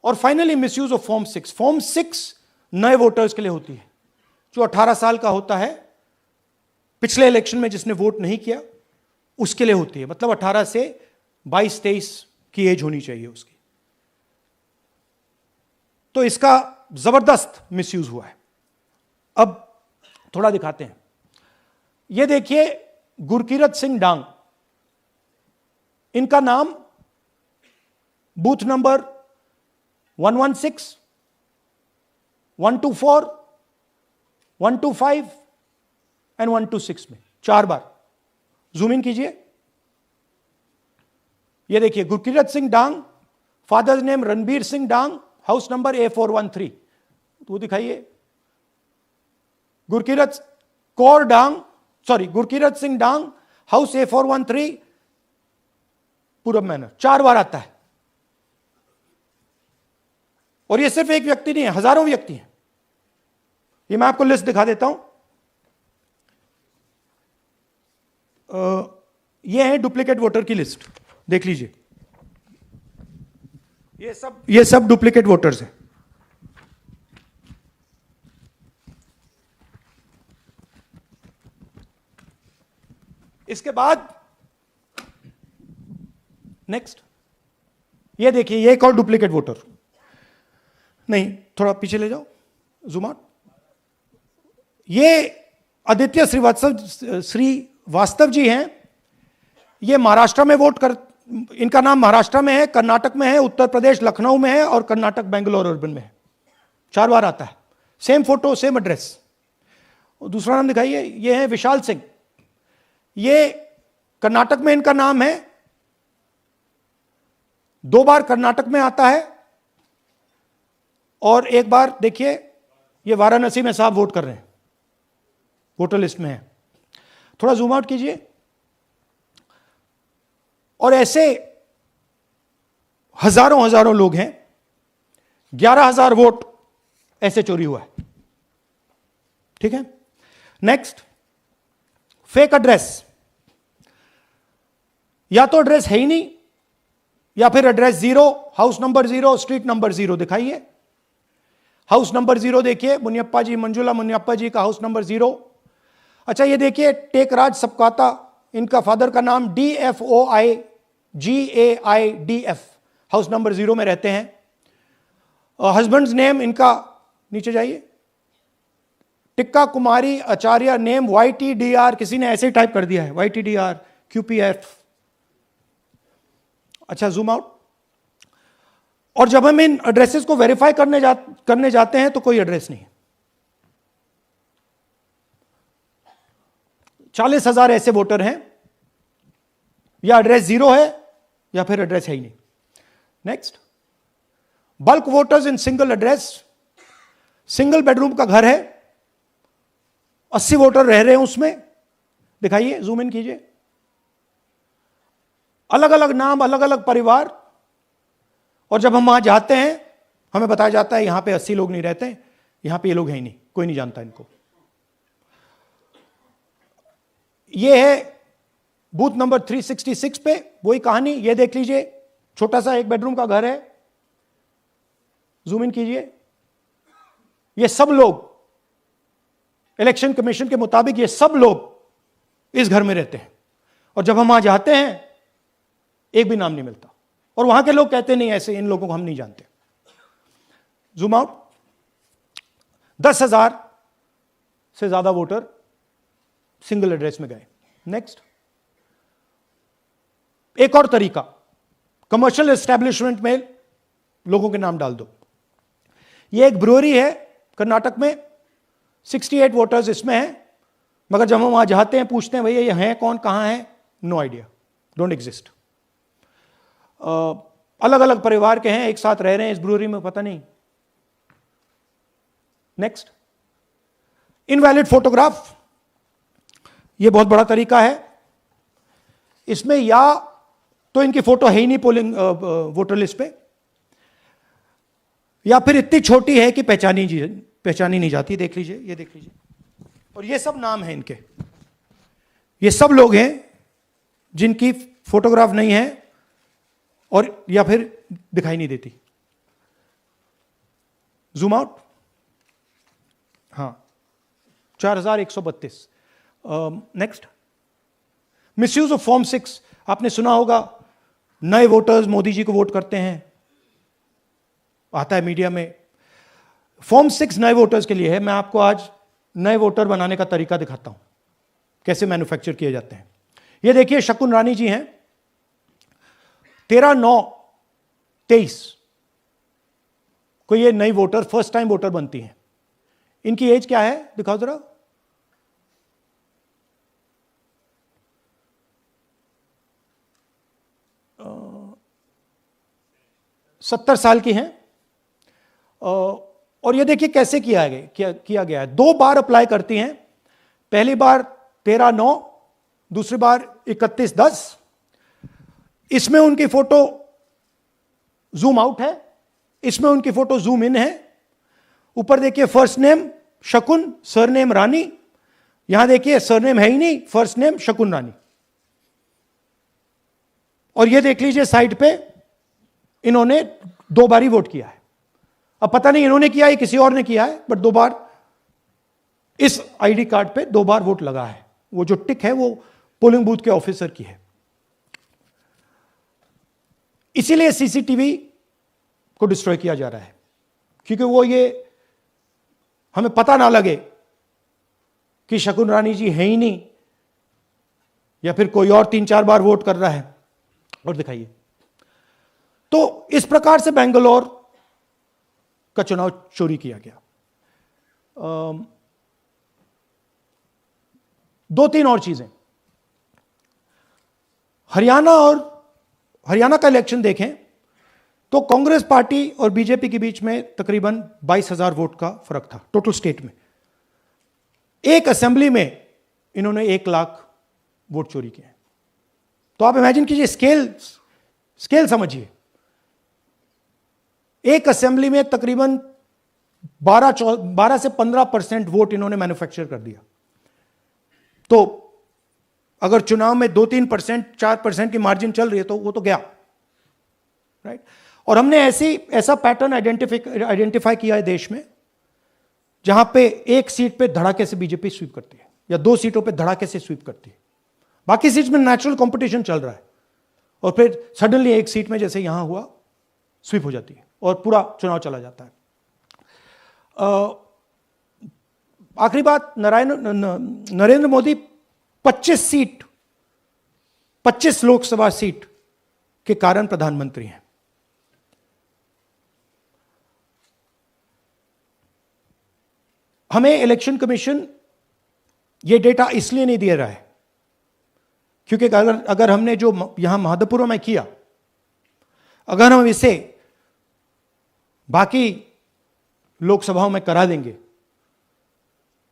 और finally misuse of form 6। Form 6 नए वोटर्स के लिए होती है, जो 18 साल का होता है, पिछले इलेक्शन में जिसने वोट नहीं किया उसके लिए होती है। मतलब 18 से 22-23 की एज होनी चाहिए उसकी। तो इसका जबरदस्त मिसयूज हुआ है। अब थोड़ा दिखाते हैं। यह देखिए गुरकीरत सिंह डांग, इनका नाम बूथ नंबर 116, 124, 125 एंड 126 में 4 बार। जूम इन कीजिए। यह देखिए गुरकीरत सिंह डांग, फादर्स नेम रणबीर सिंह डांग, हाउस नंबर A413। तो दिखाइए गुरकीरत सिंह डांग, हाउस A413, पूरब मैनर। 4 बार आता है। और यह सिर्फ एक व्यक्ति नहीं है, हजारों व्यक्ति हैं। ये मैं आपको लिस्ट दिखा देता हूं। ये है डुप्लीकेट वोटर की लिस्ट, देख लीजिए। ये सब डुप्लीकेट वोटर्स हैं। इसके बाद नेक्स्ट, ये देखिए, ये एक और डुप्लीकेट वोटर। नहीं, थोड़ा पीछे ले जाओ, जूम आउट। ये आदित्य श्रीवास्तव जी हैं। ये महाराष्ट्र में वोट कर, इनका नाम महाराष्ट्र में है, कर्नाटक में है, उत्तर प्रदेश लखनऊ में है, और कर्नाटक बेंगलोर अर्बन में है। 4 बार आता है। Same photo, same address. दूसरा नाम दिखाइए। ये है विशाल सिंह। ये कर्नाटक में इनका नाम है, 2 बार कर्नाटक में आता है, और 1 बार देखिए ये वाराणसी में साहब वोट कर रहे हैं, वोटर लिस्ट में है। थोड़ा जूम आउट कीजिए। और ऐसे हजारों लोग हैं। 11,000 वोट ऐसे चोरी हुआ है। ठीक है। Next, fake address. या तो एड्रेस है ही नहीं, या फिर address 0, house number 0, street number 0। दिखाइए हाउस नंबर 0, देखिए मुनियप्पा जी, मंजुला मुनियप्पा जी का हाउस नंबर 0। अच्छा, ये देखिए टेकराज सबकाता, इनका फादर का नाम DFOIGAIDF, हाउस नंबर 0 में रहते हैं। हस्बैंड्स नेम इनका, नीचे जाइए, टिक्का कुमारी आचार्य, नेम YTDR, किसी ने ऐसे ही टाइप कर दिया है, YTDR QPF। अच्छा, जूम आउट। और जब हम इन एड्रेसेस को वेरीफाई करने जाते हैं तो कोई एड्रेस नहीं है। 40,000 ऐसे वोटर हैं, या एड्रेस 0 है, या फिर एड्रेस है ही नहीं। Next, bulk voters in single address. Single bedroom का घर है, 80 वोटर रह रहे हैं उसमें। दिखाइए, जूम इन कीजिए। अलग अलग नाम, अलग अलग परिवार। और जब हम वहां जाते हैं हमें बताया जाता है यहां पे 80 लोग नहीं रहते, यहां पे ये लोग हैं ही नहीं, कोई नहीं जानता इनको। ये है बूथ नंबर 366 पे वही कहानी। ये देख लीजिए, छोटा सा 1 बेडरूम का घर है। जूम इन कीजिए। ये सब लोग, इलेक्शन कमीशन के मुताबिक ये सब लोग इस घर में रहते हैं। और जब हम वहां जाते हैं एक भी नाम नहीं मिलता, और वहां के लोग कहते नहीं, ऐसे इन लोगों को हम नहीं जानते। Zoom out. 10,000 से ज्यादा वोटर सिंगल एड्रेस में गए। नेक्स्ट, एक और तरीका, कमर्शियल एस्टेब्लिशमेंट में लोगों के नाम डाल दो। ये एक ब्रूअरी है कर्नाटक में, 68 वोटर्स इसमें हैं, मगर जब हम वहां जाते हैं पूछते हैं भैया ये हैं कौन, कहां है, नो आइडिया, डोंट एग्जिस्ट। अलग अलग परिवार के हैं, एक साथ रह रहे हैं इस ब्रूअरी में, पता नहीं। Next, invalid photograph. ये बहुत बड़ा तरीका है। इसमें या तो इनकी फोटो है ही नहीं पोलिंग वोटर लिस्ट पे, या फिर इतनी छोटी है कि पहचानी नहीं जाती। देख लीजिए, ये देख लीजिए। और ये सब नाम है इनके, ये सब लोग हैं जिनकी फोटोग्राफ नहीं है और या फिर दिखाई नहीं देती। जूम आउट, हाँ, 4132। Next, misuse of form 6। आपने सुना होगा, नए वोटर्स मोदी जी को वोट करते हैं, आता है मीडिया में। फॉर्म 6 नए वोटर्स के लिए है। मैं आपको आज नए वोटर बनाने का तरीका दिखाता हूं, कैसे मैन्युफैक्चर किए जाते हैं। ये देखिए, शकुन रानी जी हैं, 13/9/23 को ये नई वोटर, फर्स्ट टाइम वोटर बनती हैं। इनकी एज क्या है, दिखाओ जरा। 70 साल की हैं। और ये देखिए कैसे किया गया है। 2 बार अप्लाई करती हैं। पहली बार 13/9, दूसरी बार 31/10। इसमें उनकी फोटो जूम आउट है, इसमें उनकी फोटो जूम इन है। ऊपर देखिए फर्स्ट नेम शकुन, सरनेम रानी। यहां देखिए सरनेम है ही नहीं, फर्स्ट नेम शकुन रानी। और ये देख लीजिए साइड पे, इन्होंने 2 बार ही वोट किया है। अब पता नहीं इन्होंने किया है किसी और ने किया है, बट 2 बार इस आईडी कार्ड पे 2 बार वोट लगा है। वो जो टिक है वो पोलिंग बूथ के ऑफिसर की है। इसीलिए सीसीटीवी को डिस्ट्रॉय किया जा रहा है, क्योंकि वो ये हमें पता ना लगे कि शकुन रानी जी है ही नहीं, या फिर कोई और 3-4 बार वोट कर रहा है। और दिखाइए, तो इस प्रकार से बेंगलोर का चुनाव चोरी किया गया। 2-3 और चीजें। हरियाणा का इलेक्शन देखें तो कांग्रेस पार्टी और बीजेपी के बीच में तकरीबन 22,000 वोट का फर्क था टोटल स्टेट में। एक असेंबली में इन्होंने 1 लाख वोट चोरी किए। तो आप इमेजिन कीजिए, स्केल समझिए। एक असेंबली में तकरीबन 12 से 15% वोट इन्होंने मैन्युफैक्चर कर दिया। तो अगर चुनाव में 2-3%, 4% की मार्जिन चल रही है तो वो तो गया, राइट। और हमने ऐसा पैटर्न आइडेंटिफाई किया है देश में, जहां पे एक सीट पे धड़ाके से बीजेपी स्वीप करती है, या 2 सीटों पे धड़ाके से स्वीप करती है। बाकी सीट में नेचुरल कंपटीशन चल रहा है, और फिर सडनली एक सीट में, जैसे यहां हुआ, स्वीप हो जाती है और पूरा चुनाव चला जाता है। आखिरी बात, नरेंद्र मोदी 25 लोकसभा सीट के कारण प्रधानमंत्री हैं। हमें इलेक्शन कमीशन ये डेटा इसलिए नहीं दे रहा है क्योंकि अगर हमने जो यहां महादपुरम में किया, अगर हम इसे बाकी लोकसभाओं में करा देंगे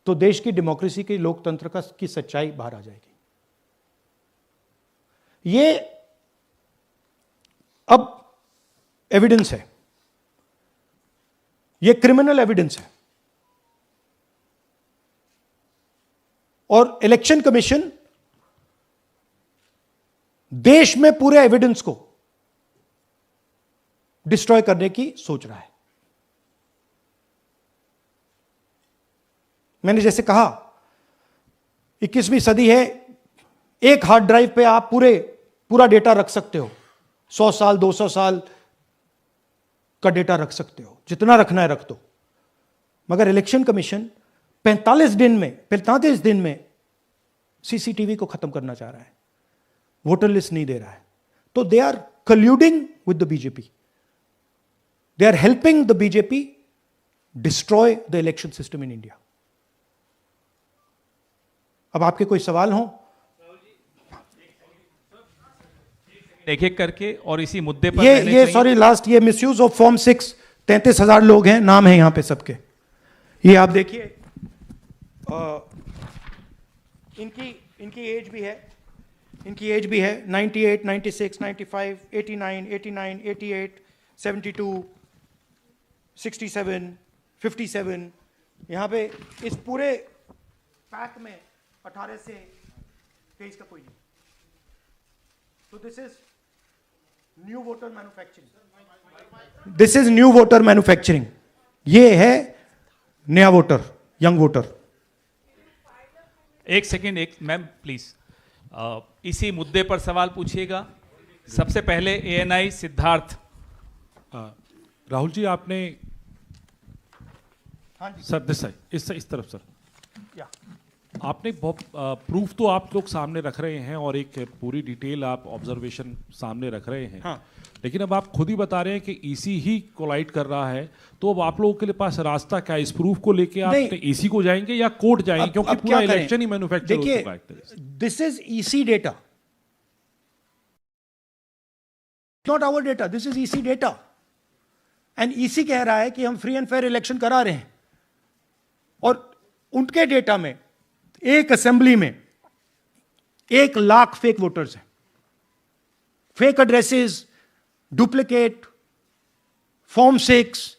तो देश की डेमोक्रेसी की, लोकतंत्र की सच्चाई बाहर आ जाएगी। ये अब एविडेंस है, ये क्रिमिनल एविडेंस है। और इलेक्शन कमीशन देश में पूरे एविडेंस को डिस्ट्रॉय करने की सोच रहा है। मैंने जैसे कहा, 21वीं सदी है, एक हार्ड ड्राइव पे आप पूरा डेटा रख सकते हो। 100 साल 200 साल का डेटा रख सकते हो, जितना रखना है रख दो। मगर इलेक्शन कमीशन 45 दिन में सीसीटीवी को खत्म करना चाह रहा है, वोटर लिस्ट नहीं दे रहा है। तो they are colluding with the BJP, they are helping the BJP destroy the election system in India. अब आपके कोई सवाल हो? एक एक करके, और इसी मुद्दे पर ये सॉरी लास्ट, ये मिसयूज ऑफ फॉर्म 6, 33,000 लोग हैं, नाम है यहां पे सबके। ये आप देखिए, इनकी एज भी है, 98, 96, 95, 89, 88, 72, 67, 57। यहां पे इस पूरे पैक में 18 से 23 का कोई नहीं। So this is new voter manufacturing. This is new voter manufacturing. ये है नया वोटर, यंग वोटर. एक सेकेंड, एक मैम प्लीज, इसी मुद्दे पर सवाल पूछिएगा. सबसे पहले एएनआई सिद्धार्थ. राहुल जी, आपने हाँ जी. सर दिस साइड, इस तरफ सर. या. आपने बहुत प्रूफ तो आप लोग सामने रख रहे हैं और एक पूरी डिटेल आप ऑब्जर्वेशन सामने रख रहे हैं. हाँ. लेकिन अब आप खुद ही बता रहे हैं कि ईसी ही कोलाइड कर रहा है, तो अब आप लोगों के लिए पास रास्ता क्या है? इस प्रूफ को लेके आप ईसी को जाएंगे या कोर्ट जाएंगे? क्योंकि पूरा इलेक्शन ही मैन्युफैक्चर हो चुका है. This is EC data, not our data. This is EC data. And EC कह रहा है कि हम फ्री एंड फेयर इलेक्शन करा रहे हैं, और उनके डेटा में एक असेंबली में 1 लाख फेक वोटर्स हैं. फेक एड्रेसेस, डुप्लीकेट, फॉर्म 6,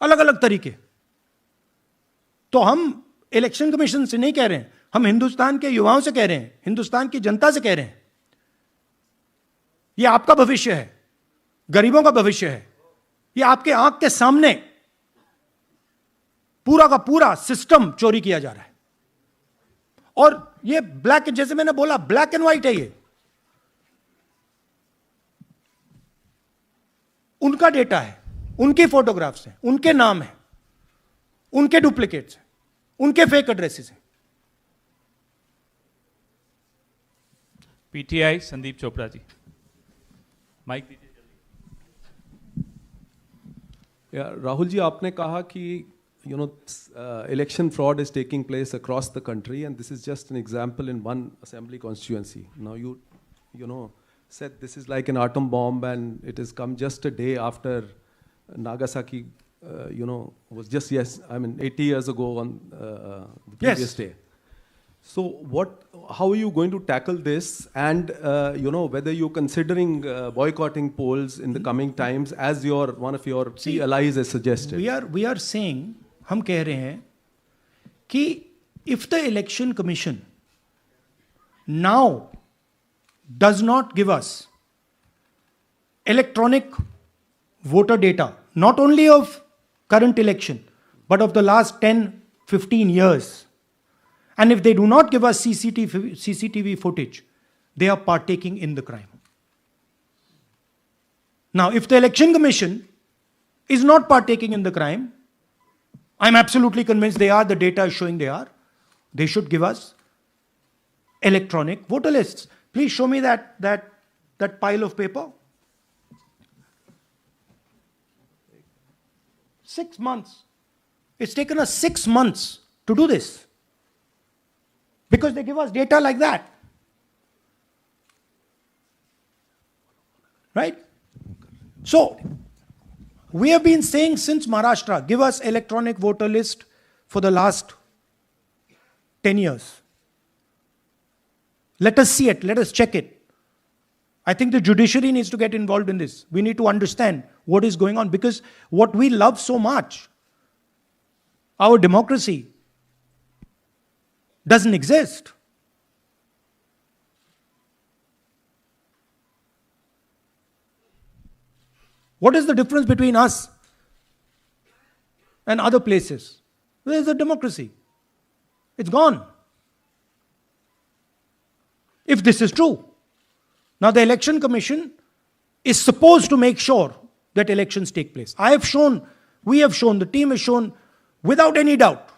अलग अलग तरीके. तो हम इलेक्शन कमीशन से नहीं कह रहे हैं, हम हिंदुस्तान के युवाओं से कह रहे हैं, हिंदुस्तान की जनता से कह रहे हैं. यह आपका भविष्य है, गरीबों का भविष्य है. यह आपके आंख के सामने पूरा का पूरा सिस्टम चोरी किया जा रहा है. और ये ब्लैक, जैसे मैंने बोला, ब्लैक एंड व्हाइट है. ये उनका डेटा है, उनकी फोटोग्राफ्स हैं, उनके नाम हैं, उनके डुप्लीकेट्स हैं, उनके फेक एड्रेसेस हैं. पीटीआई संदीप चोपड़ा जी, माइक दीजिए. राहुल जी, आपने कहा कि election fraud is taking place across the country, and this is just an example in one assembly constituency. Now you know said this is like an atom bomb, and it has come just a day after Nagasaki. Was just 80 years ago on the previous day. So how are you going to tackle this? And whether you're considering boycotting polls in the coming times, as one of your key allies has suggested? We are saying, हम कह रहे हैं कि if the election commission now does not give us electronic voter data, not only of current election, but of the last 10-15 years, and if they do not give us CCTV footage, they are partaking in the crime. Now, if the election commission is not partaking in the crime, I'm absolutely convinced they are. The data is showing they are. They should give us electronic voter lists. Please show me that pile of paper. 6 months. It's taken us 6 months to do this, because they give us data like that. Right? So, we have been saying since Maharashtra, give us electronic voter list for the last 10 years. Let us see it. Let us check it. I think the judiciary needs to get involved in this. We need to understand what is going on, because what we love so much, our democracy, doesn't exist. What is the difference between us and other places? Where is the democracy? It's gone. If this is true. Now the Election Commission is supposed to make sure that elections take place. We have shown, the team has shown without any doubt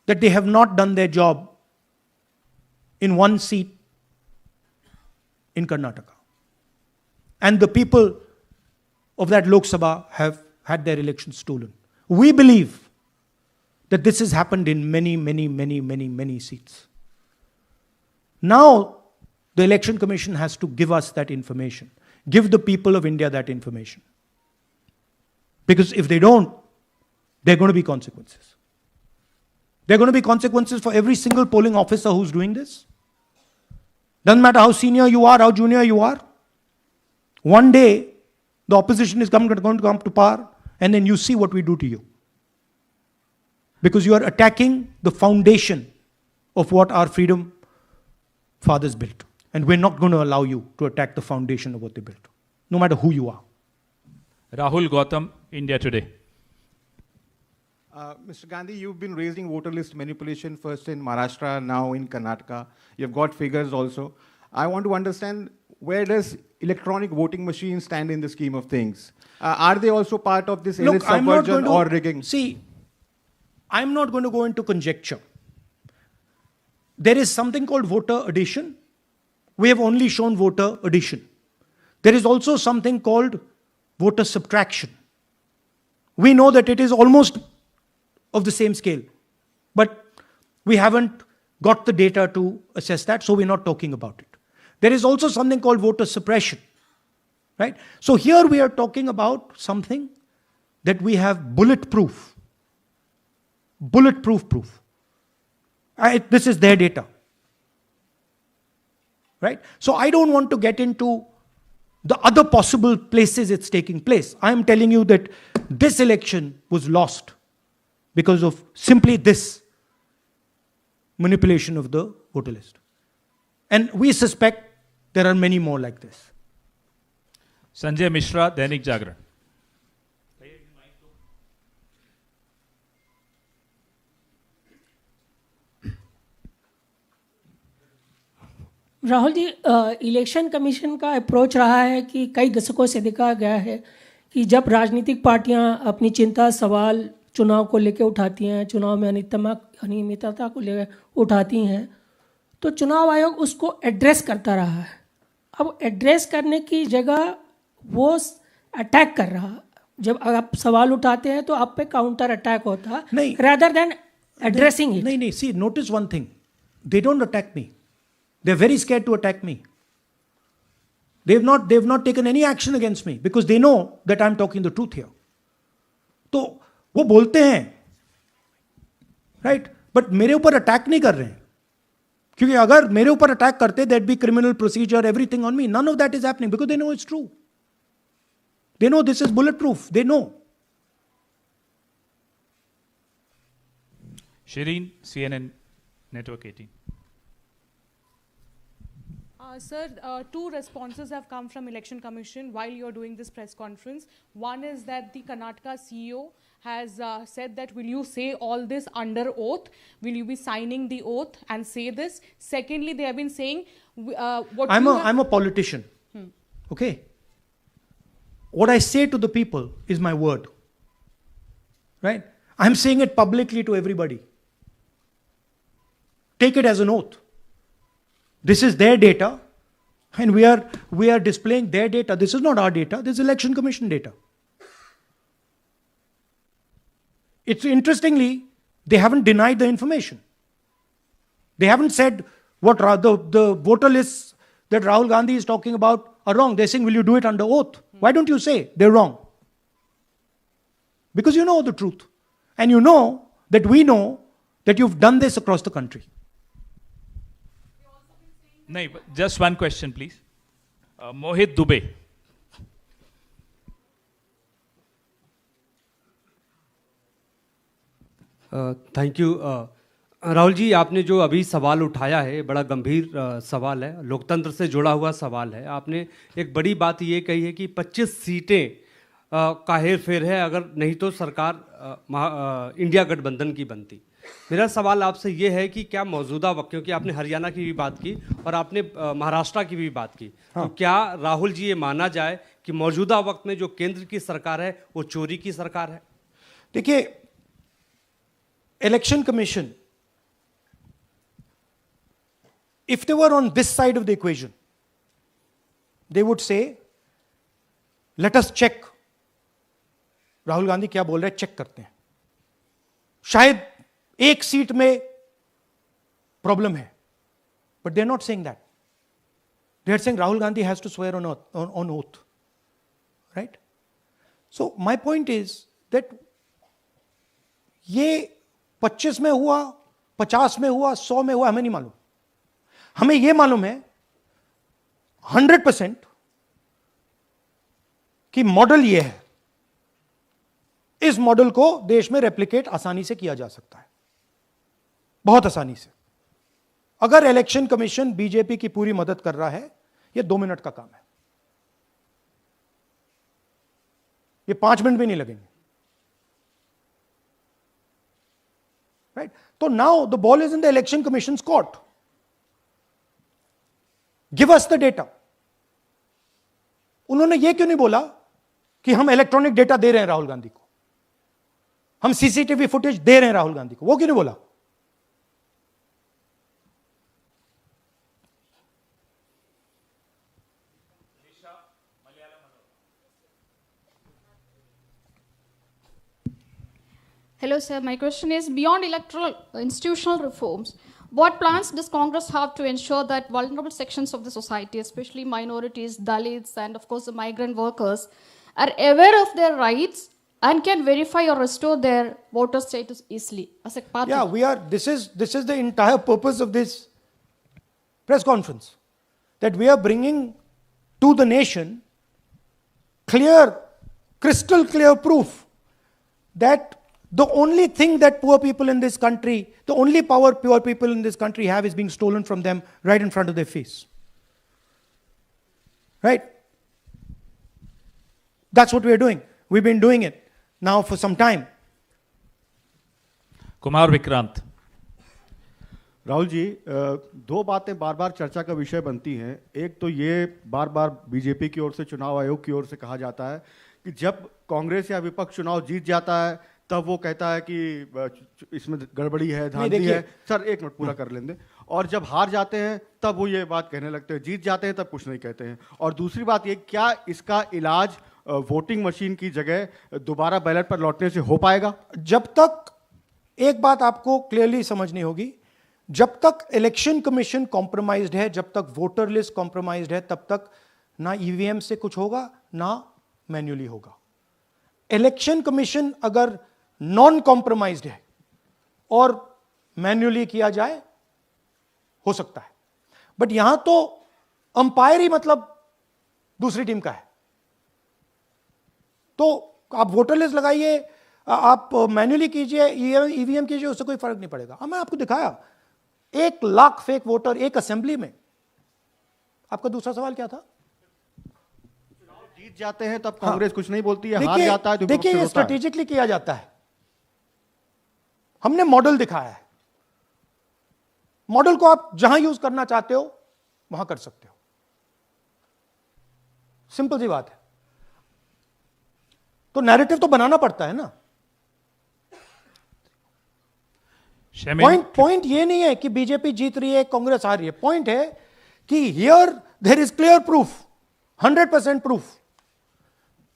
that they have not done their job in one seat in Karnataka. And the people of that Lok Sabha have had their elections stolen. We believe that this has happened in many seats. Now, the Election Commission has to give us that information. Give the people of India that information. Because if they don't, there are going to be consequences. There are going to be consequences for every single polling officer who's doing this. Doesn't matter how senior you are, how junior you are. One day, the opposition is going to come to power, and then you see what we do to you. Because you are attacking the foundation of what our freedom fathers built. And we're not going to allow you to attack the foundation of what they built, no matter who you are. Rahul Gautam, India Today. Mr. Gandhi, you've been raising voter list manipulation first in Maharashtra, now in Karnataka. You've got figures also. I want to understand, where does electronic voting machines stand in the scheme of things? Are they also part of this elite subversion or rigging? See, I'm not going to go into conjecture. There is something called voter addition. We have only shown voter addition. There is also something called voter subtraction. We know that it is almost of the same scale, but we haven't got the data to assess that, so we're not talking about it. There is also something called voter suppression, right? So here we are talking about something that we have bulletproof proof. This is their data, right? So I don't want to get into the other possible places it's taking place. I am telling you that this election was lost because of simply this manipulation of the voter list. And we suspect there are many more like this. Sanjay Mishra, Dainik Jagran. Rahul ji, election commission का approach रहा है कि कई दशकों से देखा गया है कि जब राजनीतिक पार्टियां अपनी चिंता सवाल चुनाव को लेकर उठाती हैं, चुनाव में अनियमितता को लेकर उठाती हैं, तो चुनाव आयोग उसको एड्रेस करता रहा है। अब एड्रेस करने की जगह वो अटैक कर रहा। जब आप सवाल उठाते हैं तो आप पे काउंटर अटैक होता नहीं, rather than addressing it. नहीं, see, notice one thing. They don't attack me. They're very scared to attack me. They've not taken any action against me because they know that I'm talking the truth here. तो वो बोलते हैं, right? But मेरे ऊपर attack नहीं कर रहे हैं, क्योंकि अगर मेरे ऊपर अटैक करते, there'd be criminal procedure, everything on me. None of that is happening because they know it's true. They know this is bulletproof. They know. Shireen, CNN Network 18. Sir, two responses have come from Election Commission while you're doing this press conference. One is that the Karnataka CEO has said that, will you say all this under oath? Will you be signing the oath and say this? Secondly, they have been saying I'm a politician. Okay? What I say to the people is my word. Right? I'm saying it publicly to everybody. Take it as an oath. This is their data, and we are displaying their data. This is not our data. This is Election Commission data. It's interestingly, they haven't denied the information. They haven't said what the voter lists that Rahul Gandhi is talking about are wrong. They're saying, will you do it under oath? Why don't you say they're wrong? Because you know the truth. And you know that we know that you've done this across the country. No, just one question, please. Mohit Dubey. Thank you. Rahul ji, आपने जो अभी सवाल उठाया है बड़ा गंभीर सवाल है, लोकतंत्र से जुड़ा हुआ सवाल है। आपने एक बड़ी बात ये कही है कि 25 सीटें का हेर फेर है, अगर नहीं तो सरकार इंडिया गठबंधन की बनती। मेरा सवाल आपसे ये है कि क्या मौजूदा वक्त, क्योंकि आपने हरियाणा की भी बात की और आपने महाराष्ट्र की भी बात की, तो क्या राहुल जी ये माना जाए कि मौजूदा वक्त में जो केंद्र की सरकार है वो चोरी की सरकार है? देखिए, election commission, if they were on this side of the equation, they would say, let us check. Rahul Gandhi क्या बोल रहे हैं, चेक करते हैं। शायद एक सीट में प्रॉब्लम है, but they're not saying that. They're saying Rahul Gandhi has to swear on oath. Right? So my point is that ये 25 में हुआ, 50 में हुआ, 100 में हुआ, हमें नहीं मालूम। हमें यह मालूम है 100% कि मॉडल यह है। इस मॉडल को देश में रेप्लिकेट आसानी से किया जा सकता है, बहुत आसानी से। अगर इलेक्शन कमीशन बीजेपी की पूरी मदद कर रहा है, यह 2 मिनट का काम है, ये 5 मिनट भी नहीं लगेंगे, राइट? तो now the ball is in the election commissions court. Give us the data. उन्होंने यह क्यों नहीं बोला कि हम इलेक्ट्रॉनिक डेटा दे रहे हैं राहुल गांधी को, हम सीसीटीवी फुटेज दे रहे हैं राहुल गांधी को? वो क्यों नहीं बोला? Hello, sir. My question is, beyond electoral institutional reforms, what plans does Congress have to ensure that vulnerable sections of the society, especially minorities, Dalits, and of course the migrant workers, are aware of their rights and can verify or restore their voter status easily as a party? Yeah, we are. This is the entire purpose of this press conference, that we are bringing to the nation clear, crystal clear proof that the only thing that poor people in this country, the only power poor people in this country have is being stolen from them right in front of their face. Right? That's what we are doing. We've been doing it now for some time. Kumar Vikrant. Rahul ji, दो बातें बार बार चर्चा का विषय बनती हैं. एक तो ये बार बार बीजेपी की ओर से, चुनाव आयोग की ओर से कहा जाता है कि जब कांग्रेस या विपक्ष चुनाव जीत जाता है तब वो कहता है कि इसमें गड़बड़ी है, धांधली है. सर एक मिनट पूरा कर लेंगे. और जब हार जाते हैं तब वो ये बात कहने लगते हैं, जीत जाते हैं तब कुछ नहीं कहते हैं. और दूसरी बात ये, क्या इसका इलाज वोटिंग मशीन की जगह दोबारा बैलेट पर लौटने से हो पाएगा? जब तक, एक बात आपको क्लियरली समझनी होगी, जब तक इलेक्शन कमीशन कॉम्प्रोमाइज्ड है, जब तक वोटर लिस्ट कॉम्प्रोमाइज्ड है, तब तक ना ईवीएम से कुछ होगा ना मैन्युअली होगा. इलेक्शन कमीशन अगर नॉन कॉम्प्रोमाइज्ड है और मैन्युअली किया जाए, हो सकता है. बट यहां तो अंपायर ही मतलब दूसरी टीम का है. तो आप वोटर लिस्ट लगाइए, आप मैन्युअली कीजिए, ईवीएम कीजिए, उससे कोई फर्क नहीं पड़ेगा. मैं आपको दिखाया 1 लाख फेक वोटर एक असेंबली में. आपका दूसरा सवाल क्या था? जीत जाते हैं तब कांग्रेस कुछ नहीं बोलती है, हार जाता है तो देखिए, ये स्ट्रेटेजिकली किया जाता है. हमने मॉडल दिखाया है. मॉडल को आप जहां यूज करना चाहते हो वहां कर सकते हो. सिंपल सी बात है. तो नैरेटिव तो बनाना पड़ता है ना. पॉइंट ये नहीं है कि बीजेपी जीत रही है, कांग्रेस हार रही है. पॉइंट है कि here there is clear proof, 100% proof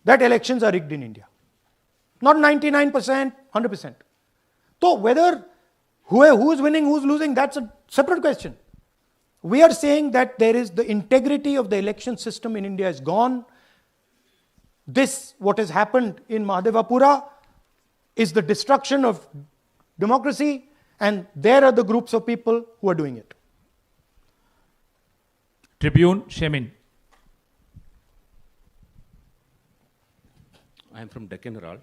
that elections are rigged in India. Not 99%, 100%. So whether who is winning, who is losing, that's a separate question. We are saying that there is the integrity of the election system in India is gone. This, what has happened in Mahadevapura, is the destruction of democracy, and there are the groups of people who are doing it. Tribune, Shemin. I am from Deccan Herald.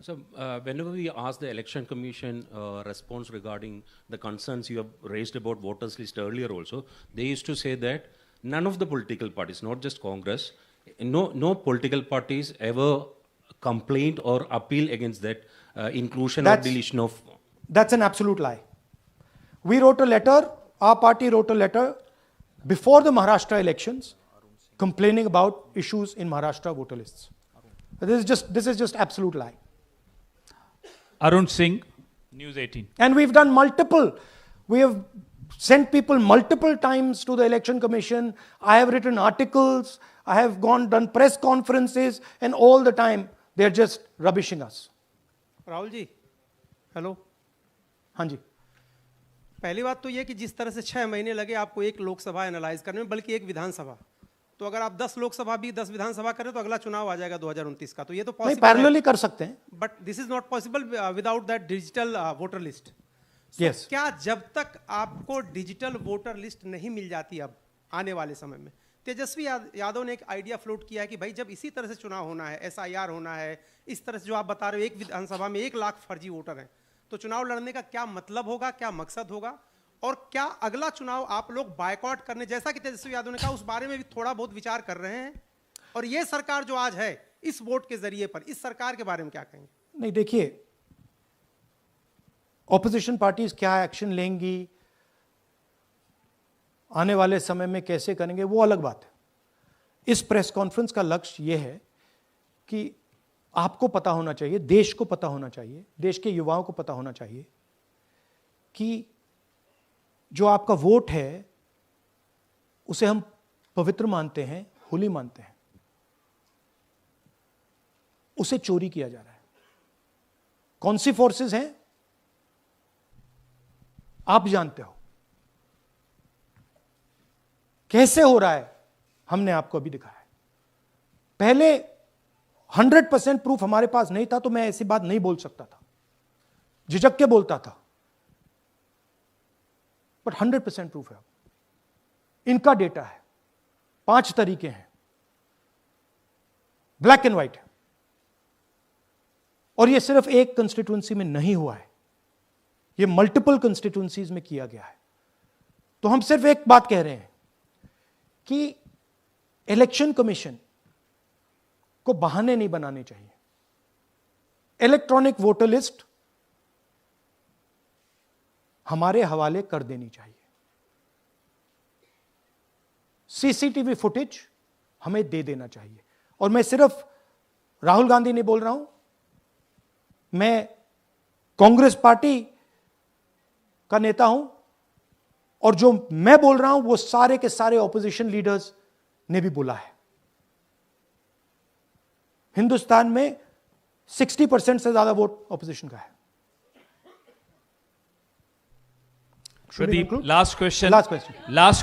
So whenever we ask the Election Commission response regarding the concerns you have raised about voters list earlier also, they used to say that none of the political parties, not just Congress, no political parties ever complained or appealed against that inclusion or deletion of... That's an absolute lie. We wrote a letter, our party wrote a letter before the Maharashtra elections complaining about issues in Maharashtra voter lists. This is just absolute lie. Arun Singh, News 18. And we've done multiple. We have sent people multiple times to the election commission. I have written articles. I have done press conferences, and all the time they're just rubbishing us. Rahul ji, hello. हाँ जी. पहली बात तो ये कि जिस तरह से 6 महीने लगे आपको एक लोकसभा एनालाइज करने में, बल्कि एक विधानसभा, तो अगर आप 10 लोकसभा भी 10 विधानसभा करें तो अगला चुनाव आ जाएगा 2029 का. तो ये तो पॉसिबल है, पैरेलली कर सकते हैं. But this is not possible without that digital voter list. Yes. क्या जब तक आपको डिजिटल वोटर लिस्ट नहीं मिल जाती अब आने वाले समय में, तेजस्वी यादव ने एक आइडिया फ्लोट किया है कि भाई जब इसी तरह से चुनाव होना है, SIR होना है, इस तरह से जो आप बता रहे हो, एक विधानसभा में 1 लाख फर्जी वोटर हैं, तो चुनाव लड़ने का क्या मतलब होगा, क्या मकसद होगा? और क्या अगला चुनाव आप लोग बायकॉट करने, जैसा कि तेजस्वी यादव ने कहा, उस बारे में भी थोड़ा बहुत विचार कर रहे हैं? और ये सरकार जो आज है इस वोट के जरिए पर, इस सरकार के बारे में क्या कहेंगे? नहीं, देखिए, ऑपोजिशन पार्टीज क्या एक्शन लेंगी, आने वाले समय में कैसे करेंगे, वो अलग बात है। इस प्रेस कॉन्फ्रेंस का लक्ष्य यह है कि आपको पता होना चाहिए, देश को पता होना चाहिए, देश के युवाओं को पता होना चाहिए कि जो आपका वोट है उसे हम पवित्र मानते हैं, होली मानते हैं, उसे चोरी किया जा रहा है। कौन सी फोर्सेस हैं आप जानते हो, कैसे हो रहा है हमने आपको अभी दिखाया है। पहले 100% प्रूफ हमारे पास नहीं था तो मैं ऐसी बात नहीं बोल सकता था, झिझक के बोलता था, बट 100% प्रूफ है। इनका डेटा है, 5 तरीके हैं, ब्लैक एंड व्हाइट है, और यह सिर्फ एक कंस्टिट्यूएंसी में नहीं हुआ है, यह मल्टीपल कंस्टिट्यूएंसीज में किया गया है। तो हम सिर्फ एक बात कह रहे हैं कि इलेक्शन कमीशन को बहाने नहीं बनाने चाहिए। इलेक्ट्रॉनिक वोटर लिस्ट हमारे हवाले कर देनी चाहिए। सीसीटीवी फुटेज हमें दे देना चाहिए। और मैं सिर्फ राहुल गांधी नहीं बोल रहा हूं, मैं कांग्रेस पार्टी का नेता हूं, और जो मैं बोल रहा हूं वो सारे के सारे ऑपोजिशन लीडर्स ने भी बोला है। हिंदुस्तान में 60% से ज्यादा वोट ऑपोजिशन का है। Pradeep, last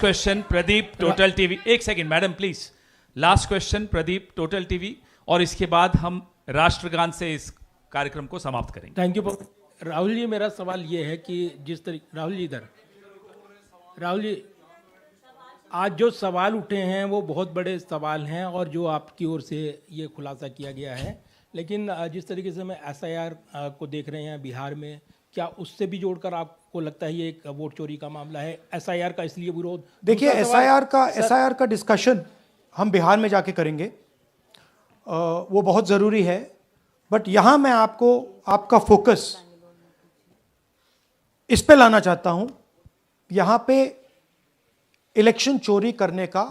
question Pradeep, total TV. एक second madam please, last question Pradeep, total TV, और इसके बाद हम राष्ट्रगान से इस कार्यक्रम को समाप्त करेंगे। थैंक यू राहुल जी। मेरा सवाल ये है कि जिस तरीके राहुल जी आज जो सवाल उठे हैं वो बहुत बड़े सवाल हैं, और जो आपकी ओर से ये खुलासा किया गया है, लेकिन जिस तरीके से मैं SIR को देख रहे हैं बिहार में, क्या उससे भी जोड़कर आपको लगता है ये एक वोट चोरी का मामला है? SIR का इसलिए विरोध, देखिए SIR का डिस्कशन हम बिहार में जाके करेंगे, वो बहुत ज़रूरी है, बट यहां मैं आपका फोकस इस पे लाना चाहता हूं। यहां पे इलेक्शन चोरी करने का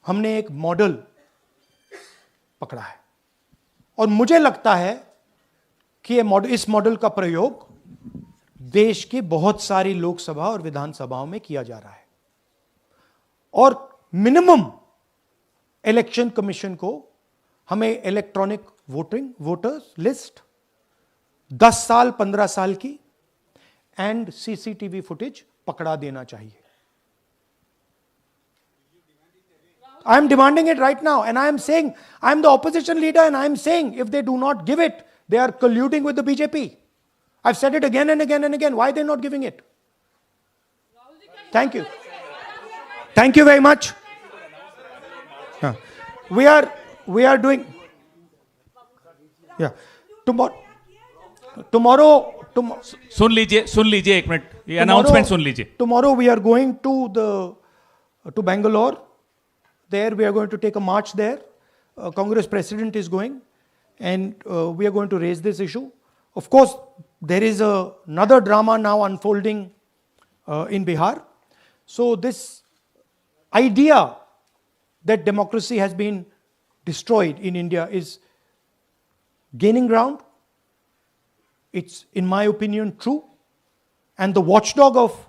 हमने एक मॉडल पकड़ा है, और मुझे लगता है कि इस मॉडल का प्रयोग देश की बहुत सारी लोकसभा और विधानसभाओं में किया जा रहा है। और मिनिमम इलेक्शन कमीशन को हमें इलेक्ट्रॉनिक वोटर्स लिस्ट 10 साल 15 साल की एंड सीसीटीवी फुटेज पकड़ा देना चाहिए। I am demanding it right now, and I am saying, I am the opposition leader, and I am saying, if they do not give it, they are colluding with the BJP. I've said it again and again and again. Why are they not giving it? Thank you. Thank you very much. We are doing. Yeah. Tomorrow. सुन लीजिए एक minute, ये announcement सुन लीजिए। Tomorrow we are going to Bangalore. There we are going to take a march there. Congress president is going, and we are going to raise this issue. Of course, there is another drama now unfolding in Bihar. So this idea that democracy has been destroyed in India is gaining ground. It's, in my opinion, true. And the watchdog of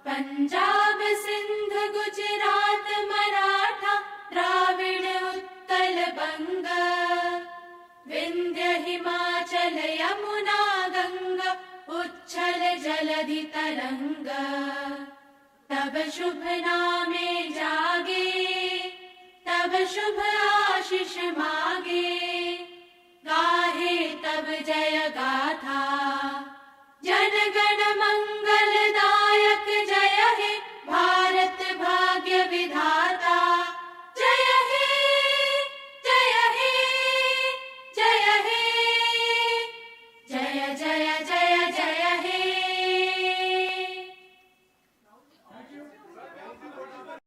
Punjab Sindh Gujarat Maratha Dravida Utkal बंग विंध्य हिमाचल यमुना गंगा उच्छल जलधि तरंग तब शुभ नामे जागे तब शुभ आशीष मागे गाहे तब जय गाथा जनगण मंगलदायक जय हे भारत भाग्य विधाता जय हे जय